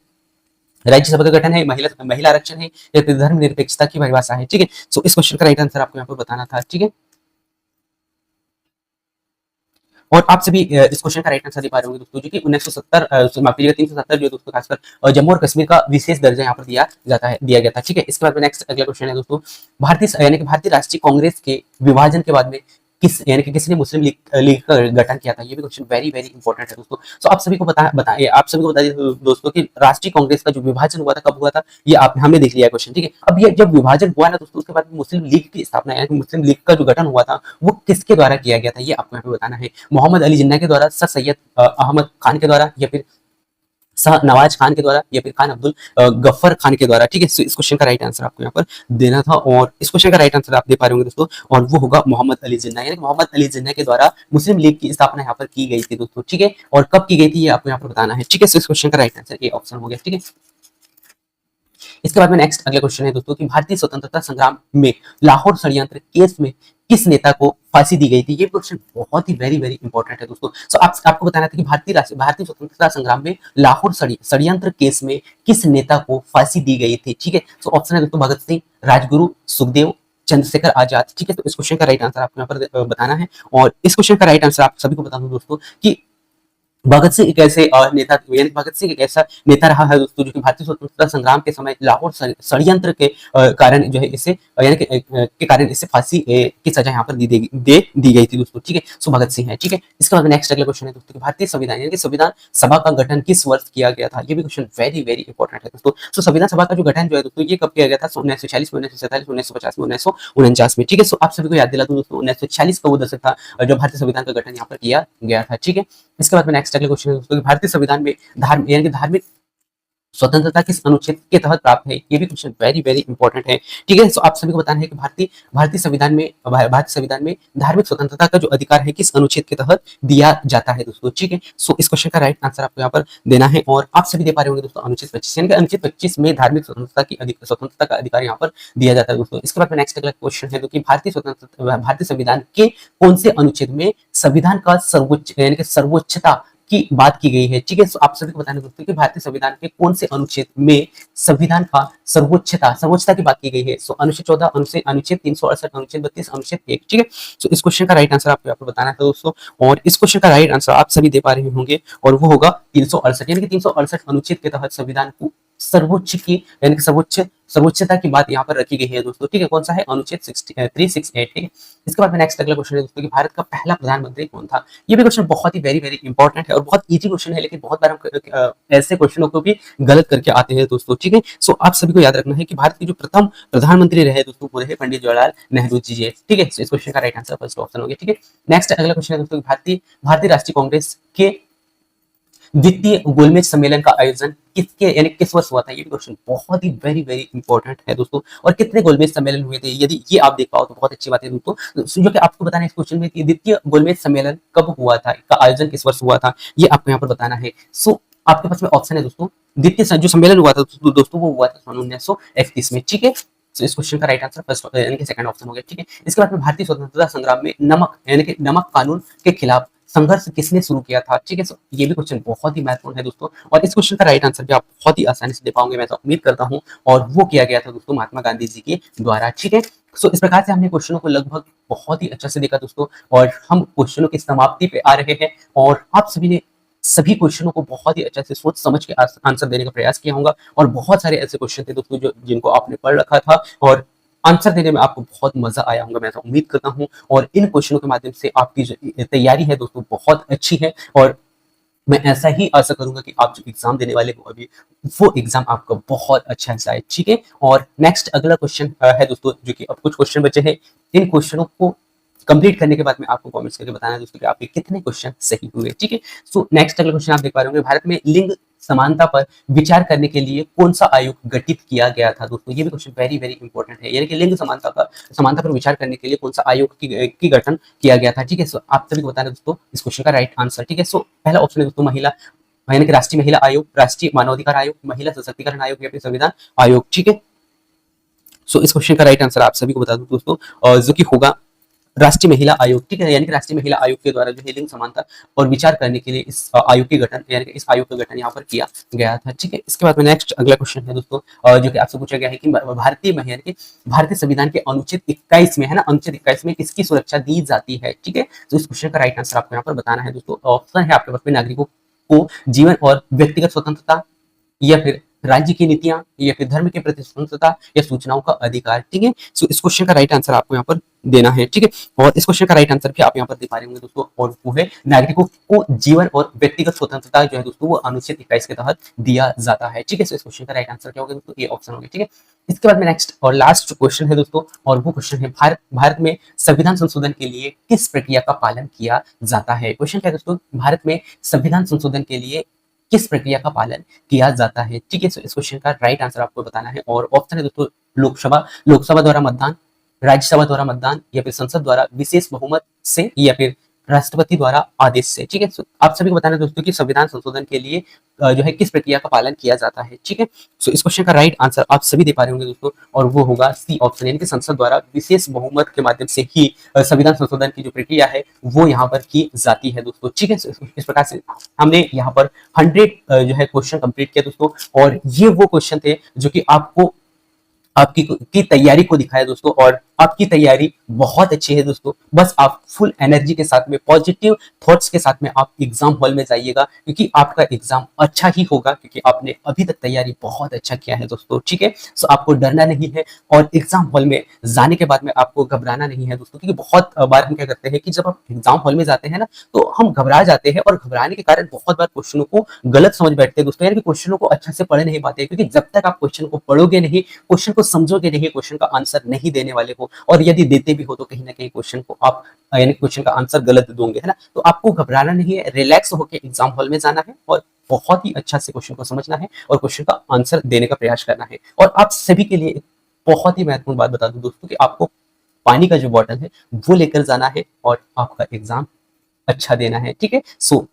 राज्यसभा का गठन है, महिला आरक्षण है, या फिर धर्मनिरपेक्षता की परिभाषा है, ठीक है। सो इस क्वेश्चन का राइट आंसर आपको यहाँ पर बताना था, ठीक है। और आप सभी इस क्वेश्चन का राइट आंसर दे पा रहे होंगे दोस्तों, जो कि 1970 माफ कीजिएगा 370 जो दोस्तों खासकर जम्मू और कश्मीर का विशेष दर्जा यहाँ पर दिया गया था, ठीक है। इसके बाद में नेक्स्ट अगला क्वेश्चन है दोस्तों, भारतीय राष्ट्रीय कांग्रेस के विभाजन के बाद में किसने मुस्लिम लीग का गठन किया था, ये भी क्वेश्चन वेरी वेरी इंपॉर्टेंट है दोस्तों। सो आप सभी को बता दीजिए दोस्तों कि राष्ट्रीय कांग्रेस का जो विभाजन हुआ था कब हुआ था, ये हमने देख लिया क्वेश्चन, ठीक है। अब ये जब विभाजन हुआ ना दोस्तों, उसके बाद मुस्लिम लीग की स्थापना यानी मुस्लिम लीग का जो गठन हुआ था वो किसके द्वारा किया गया था, ये आपको यहाँ पे बताना है। मोहम्मद अली जिन्ना के द्वारा, सर सैयद अहमद खान के द्वारा, या फिर नवाज खान के द्वारा या फिर खान अब्दुल गफ्फर खान के द्वारा, ठीक है। इस क्वेश्चन का राइट आंसर आपको यहाँ पर देना था और इस क्वेश्चन का राइट आंसर आप दे पा रहे होंगे दोस्तों, और वो होगा मोहम्मद अली जिन्ना, यानी मोहम्मद अली जिन्ना के द्वारा मुस्लिम लीग की स्थापना यहाँ पर की गई थी दोस्तों, ठीक है। और कब की गई थी ये आपको यहाँ पर बताना है, ठीक है। इस क्वेश्चन का राइट आंसर ये ऑप्शन हो गया, ठीक है। इसके बाद में नेक्स्ट अगला क्वेश्चन है दोस्तों कि भारतीय स्वतंत्रता संग्राम में लाहौर षड्यंत्र केस में किस नेता को फांसी दी गई थी। ये क्वेश्चन बहुत ही वेरी वेरी इंपॉर्टेंट है दोस्तों। सो आपको बताना था कि भारतीय स्वतंत्रता संग्राम में लाहौर षड्यंत्र केस में किस नेता को फांसी दी गई थी, ठीक है। सो ऑप्शन है दोस्तों भगत सिंह, राजगुरु, सुखदेव, चंद्रशेखर आजाद, ठीक है। तो इस क्वेश्चन का राइट आंसर आपको यहाँ पर बताना है और इस क्वेश्चन का राइट आंसर आप सभी को बता दूं दोस्तों कि भगत सिंह एक ऐसे नेता, यानी भगत सिंह एक ऐसा नेता रहा है दोस्तों जो कि भारतीय स्वतंत्रता संग्राम के समय लाहौर षड्यंत्र के कारण जो है इसे यानी के कारण इसे फांसी की सजा यहाँ पर दी गई थी दोस्तों, ठीक है। सो भगत सिंह है, ठीक है। इसके बाद नेक्स्ट अगला क्वेश्चन है दोस्तों कि भारतीय संविधान यानी कि संविधान सभा का गठन किस वर्ष किया गया था। ये भी क्वेश्चन वेरी वेरी इंपॉर्टेंट है दोस्तों। सो संविधान सभा का जो गठन जो है दोस्तों ये कब किया गया था, 1946 में, 1947 में, 1950 में, 1949 में, ठीक है। सो आप सभी को याद दिला दूं दोस्तों 1946 का वो दशक था जो भारतीय संविधान का गठन यहाँ पर किया गया था, ठीक है। इसके बाद में नेक्स्ट अगले क्वेश्चन है दोस्तों भारतीय संविधान में धार्मिक यानी कि धार्मिक स्वतंत्रता किस अनुच्छेद के तहत प्राप्त है। ये भी क्वेश्चन वेरी वेरी इंपॉर्टेंट है, ठीक है। सो आप सभी को बताना है कि भारतीय संविधान में धार्मिक स्वतंत्रता का जो अधिकार है किस अनुच्छेद के तहत दिया जाता है दोस्तों, ठीक है। सो इस क्वेश्चन का राइट आंसर आपको यहाँ पर देना है और आप सभी दे पा रहे होंगे दोस्तों अनुच्छेद 25, यानी कि अनुच्छेद 25 में धार्मिक स्वतंत्रता का अधिकार यहाँ पर दिया जाता है दोस्तों। इसके बाद में नेक्स्ट अगला क्वेश्चन है कि भारतीय संविधान के कौन से अनुच्छेद में संविधान का सर्वोच्च यानी कि सर्वोच्चता की बात की गई है, ठीक है। आप सभी को बताना दोस्तों कि भारतीय संविधान के कौन से अनुच्छेद में संविधान का सर्वोच्चता की बात की गई है। सो अनुच्छेद 14, अनुच्छेद 368, अनुच्छेद 32, अनुच्छेद 1, ठीक है। सो इस क्वेश्चन का राइट आंसर आपको बताना था दोस्तों और इस क्वेश्चन का राइट आंसर आप सभी दे पा रहे होंगे और वो होगा 368, यानी कि 368 अनुच्छेद के तहत संविधान को सर्वोच्च की यानी कि सर्वोच्चता की बात यहाँ पर रखी गई है दोस्तों, ठीक है। कौन सा है, अनुच्छेद 368, ठीक है। इसके बाद में नेक्स्ट अगला क्वेश्चन है दोस्तों कि भारत का पहला प्रधानमंत्री कौन था। ये भी क्वेश्चन बहुत ही वेरी वेरी इंपॉर्टेंट है और बहुत इजी क्वेश्चन है, लेकिन बहुत बार हम ऐसे क्वेश्चनों को भी गलत करके आते हैं दोस्तों, ठीक है। सो आप सभी को याद रखना है कि भारत के जो प्रथम प्रधानमंत्री रहे दोस्तों वो रहे पंडित जवाहरलाल नेहरू जी, ठीक है। इस क्वेश्चन का राइट आंसर फर्स्ट ऑप्शन हो गया, ठीक है। नेक्स्ट अगला क्वेश्चन है दोस्तों भारतीय राष्ट्रीय कांग्रेस के द्वितीय गोलमेज सम्मेलन का आयोजन किस वर्ष हुआ था। ये क्वेश्चन बहुत ही वेरी वेरी इंपॉर्टेंट है दोस्तों और कितने गोलमेज सम्मेलन हुए थे यदि ये आप देख पाओ तो बहुत अच्छी बात है दोस्तों। जो कि आपको बताना है इस क्वेश्चन में कि द्वितीय गोलमेज सम्मेलन कब हुआ था, इसका आयोजन किस वर्ष हुआ था, ये आपको यहाँ पर बताना है। सो आपके पास में ऑप्शन है दोस्तों, द्वितीय जो सम्मेलन हुआ था दोस्तों वो हुआ था सन 1931 में, ठीक है। तो इस क्वेश्चन का राइट आंसर फर्स्ट यानी कि सेकंड ऑप्शन हो गया, ठीक है। इसके बाद में भारतीय स्वतंत्रता संग्राम में नमक यानी कि नमक कानून के खिलाफ संघर्ष किसने शुरू किया था, ठीक है। ये भी क्वेश्चन बहुत ही महत्वपूर्ण है दोस्तों और इस क्वेश्चन का राइट आंसर भी आप बहुत ही आसानी से दे पाओगे मैं तो उम्मीद करता हूं और वो किया गया था दोस्तों महात्मा गांधी जी के द्वारा, ठीक है। सो इस प्रकार से हमने क्वेश्चनों को लगभग बहुत ही अच्छे से देखा दोस्तों और हम क्वेश्चनों की समाप्ति पे आ रहे हैं और आप सभी ने सभी क्वेश्चनों को बहुत ही अच्छे से सोच समझ के आंसर देने का प्रयास किया होगा और बहुत सारे ऐसे क्वेश्चन थे दोस्तों जिनको आपने पढ़ रखा था और आंसर देने में आपको बहुत मजा आया होगा मैं तो उम्मीद करता हूं और इन क्वेश्चनों के माध्यम से आपकी जो तैयारी है दोस्तों बहुत अच्छी है और मैं ऐसा ही आशा करूंगा कि आप जो एग्जाम देने वाले हो अभी वो एग्जाम आपका बहुत अच्छा जाए, ठीक है। और नेक्स्ट अगला क्वेश्चन है दोस्तों जो कि अब कुछ क्वेश्चन बचे हैं, इन क्वेश्चनों को कंप्लीट करने के बाद में आपको कमेंट्स करके बताना है दोस्तों कि आपके कितने क्वेश्चन सही हुए, ठीक है। सो नेक्स्ट अगला क्वेश्चन आप देख पा रहे होंगे, भारत में लिंग समानता पर विचार करने के लिए कौन सा आयोग गठित किया गया था दोस्तों। ये भी क्वेश्चन वेरी वेरी इंपॉर्टेंट है, यानी कि लिंग समानता पर विचार करने के लिए कौन सा आयोग की गठन किया गया था, ठीक है। सो आप सभी को बताना दोस्तों इस क्वेश्चन का राइट आंसर, ठीक है। सो पहला ऑप्शन है दोस्तों महिला यानी कि राष्ट्रीय महिला आयोग, राष्ट्रीय मानवाधिकार आयोग, महिला सशक्तिकरण आयोग या फिर संविधान आयोग, ठीक है। सो इस क्वेश्चन का राइट आंसर आप सभी को बता दूं दोस्तों जो कि होगा राष्ट्रीय महिला आयोग, ठीक है। यानी कि राष्ट्रीय महिला आयोग के द्वारा जो है लिंग समानता और विचार करने के लिए इस आयोग के गठन यानी कि इस आयोग का गठन यहाँ पर किया गया था, ठीक है। इसके बाद में नेक्स्ट अगला क्वेश्चन है दोस्तों जो कि आपसे पूछा गया है कि भारतीय संविधान के अनुच्छेद 21 में है ना, अनुच्छेद 21 में किसकी सुरक्षा दी जाती है, ठीक है। तो इस क्वेश्चन का राइट आंसर आपको यहाँ पर बताना है दोस्तों। ऑप्शन है आपके पास में नागरिकों को जीवन और व्यक्तिगत स्वतंत्रता या फिर राज्य की नीतियां या फिर धर्म के प्रति स्वतंत्रता या सूचनाओं का अधिकार, ठीक है। सो इस क्वेश्चन का राइट आंसर आपको यहाँ पर देना है, ठीक है। और इस क्वेश्चन का राइट आंसर भी आप यहाँ पर दे पा रहे होंगे दोस्तों और वो है नागरिकों को जीवन और व्यक्तिगत स्वतंत्रता जो है दोस्तों वो अनुच्छेद 21 के तहत दिया जाता है, ठीक है। सो इस क्वेश्चन का राइट आंसर क्या होगा दोस्तों, ये ऑप्शन होगा, ठीक है। इसके बाद में नेक्स्ट और लास्ट क्वेश्चन है दोस्तों और वो क्वेश्चन है भारत में संविधान संशोधन के लिए किस प्रक्रिया का पालन किया जाता है। क्वेश्चन क्या है दोस्तों, भारत में संविधान संशोधन के लिए किस प्रक्रिया का पालन किया जाता है? ठीक है, सो इस क्वेश्चन का राइट आंसर आपको बताना है और ऑप्शन है दोस्तों लोकसभा, लोकसभा द्वारा मतदान, राज्यसभा द्वारा मतदान या फिर संसद द्वारा विशेष बहुमत से या फिर राष्ट्रपति द्वारा आदेश से। ठीक है, सो आप सभी को बताना है दोस्तों कि संविधान संशोधन के लिए जो है किस प्रक्रिया का पालन किया जाता है। ठीक है, सो इस क्वेश्चन का राइट आंसर आप सभी दे पा रहे होंगे दोस्तों और वो होगा सी ऑप्शन, यानी कि संसद द्वारा विशेष बहुमत के माध्यम से ही संविधान संशोधन की जो प्रक्रिया है वो यहाँ पर की जाती है दोस्तों। ठीक है, इस प्रकार से हमने यहाँ पर 100 जो है क्वेश्चन कंप्लीट किया दोस्तों और ये वो क्वेश्चन थे जो कि आपको आपकी की तैयारी को दिखाया दोस्तों और आपकी तैयारी बहुत अच्छी है दोस्तों। बस आप फुल एनर्जी के साथ में, पॉजिटिव थॉट्स के साथ में आप एग्जाम हॉल में जाइएगा क्योंकि आपका एग्जाम अच्छा ही होगा क्योंकि आपने अभी तक तैयारी बहुत अच्छा किया है दोस्तों। ठीक है, सो आपको डरना नहीं है और एग्जाम हॉल में जाने के बाद में आपको घबराना नहीं है दोस्तों, क्योंकि बहुत बार हम क्या करते हैं कि जब आप एग्जाम हॉल में जाते हैं ना तो हम घबरा जाते हैं और घबराने के कारण बहुत बार क्वेश्चनों को गलत समझ बैठते हैं दोस्तों, यानी कि क्वेश्चनों को अच्छे से पढ़ नहीं पाते क्योंकि जब तक आप क्वेश्चन को पढ़ोगे नहीं, क्वेश्चन को समझोगे नहीं, क्वेश्चन का आंसर नहीं देने वाले हो और यदि देते भी हो तो कहीं ना कहीं क्वेश्चन को आप यानी क्वेश्चन का आंसर गलत दोगे, है ना। तो आपको घबराना नहीं है, रिलैक्स होकर एग्जाम हॉल में जाना है और बहुत ही अच्छा से क्वेश्चन को समझना है और क्वेश्चन का आंसर देने का प्रयास करना है। और आप सभी के लिए बहुत ही महत्वपूर्ण बात बता दूं दोस्तों कि आपको पानी का जो बॉटल है वो लेकर जाना है और आपका एग्जाम अच्छा देना है। ठीक है, सो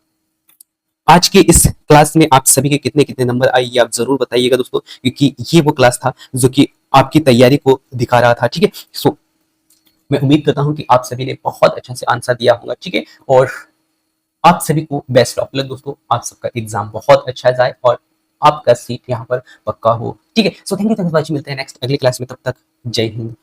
आज के इस क्लास में आप सभी के कितने कितने नंबर आए ये आप जरूर बताइएगा दोस्तों, क्योंकि ये वो क्लास था जो कि आपकी तैयारी को दिखा रहा था। ठीक है, सो मैं उम्मीद करता हूं कि आप सभी ने बहुत अच्छा से आंसर दिया होगा। ठीक है, और आप सभी को बेस्ट ऑफ लक दोस्तों, आप सबका एग्जाम बहुत अच्छा जाए और आपका सीट यहाँ पर पक्का हो। ठीक है, so thank you for watching, मिलते हैं नेक्स्ट अगली क्लास में, तब तक जय हिंद।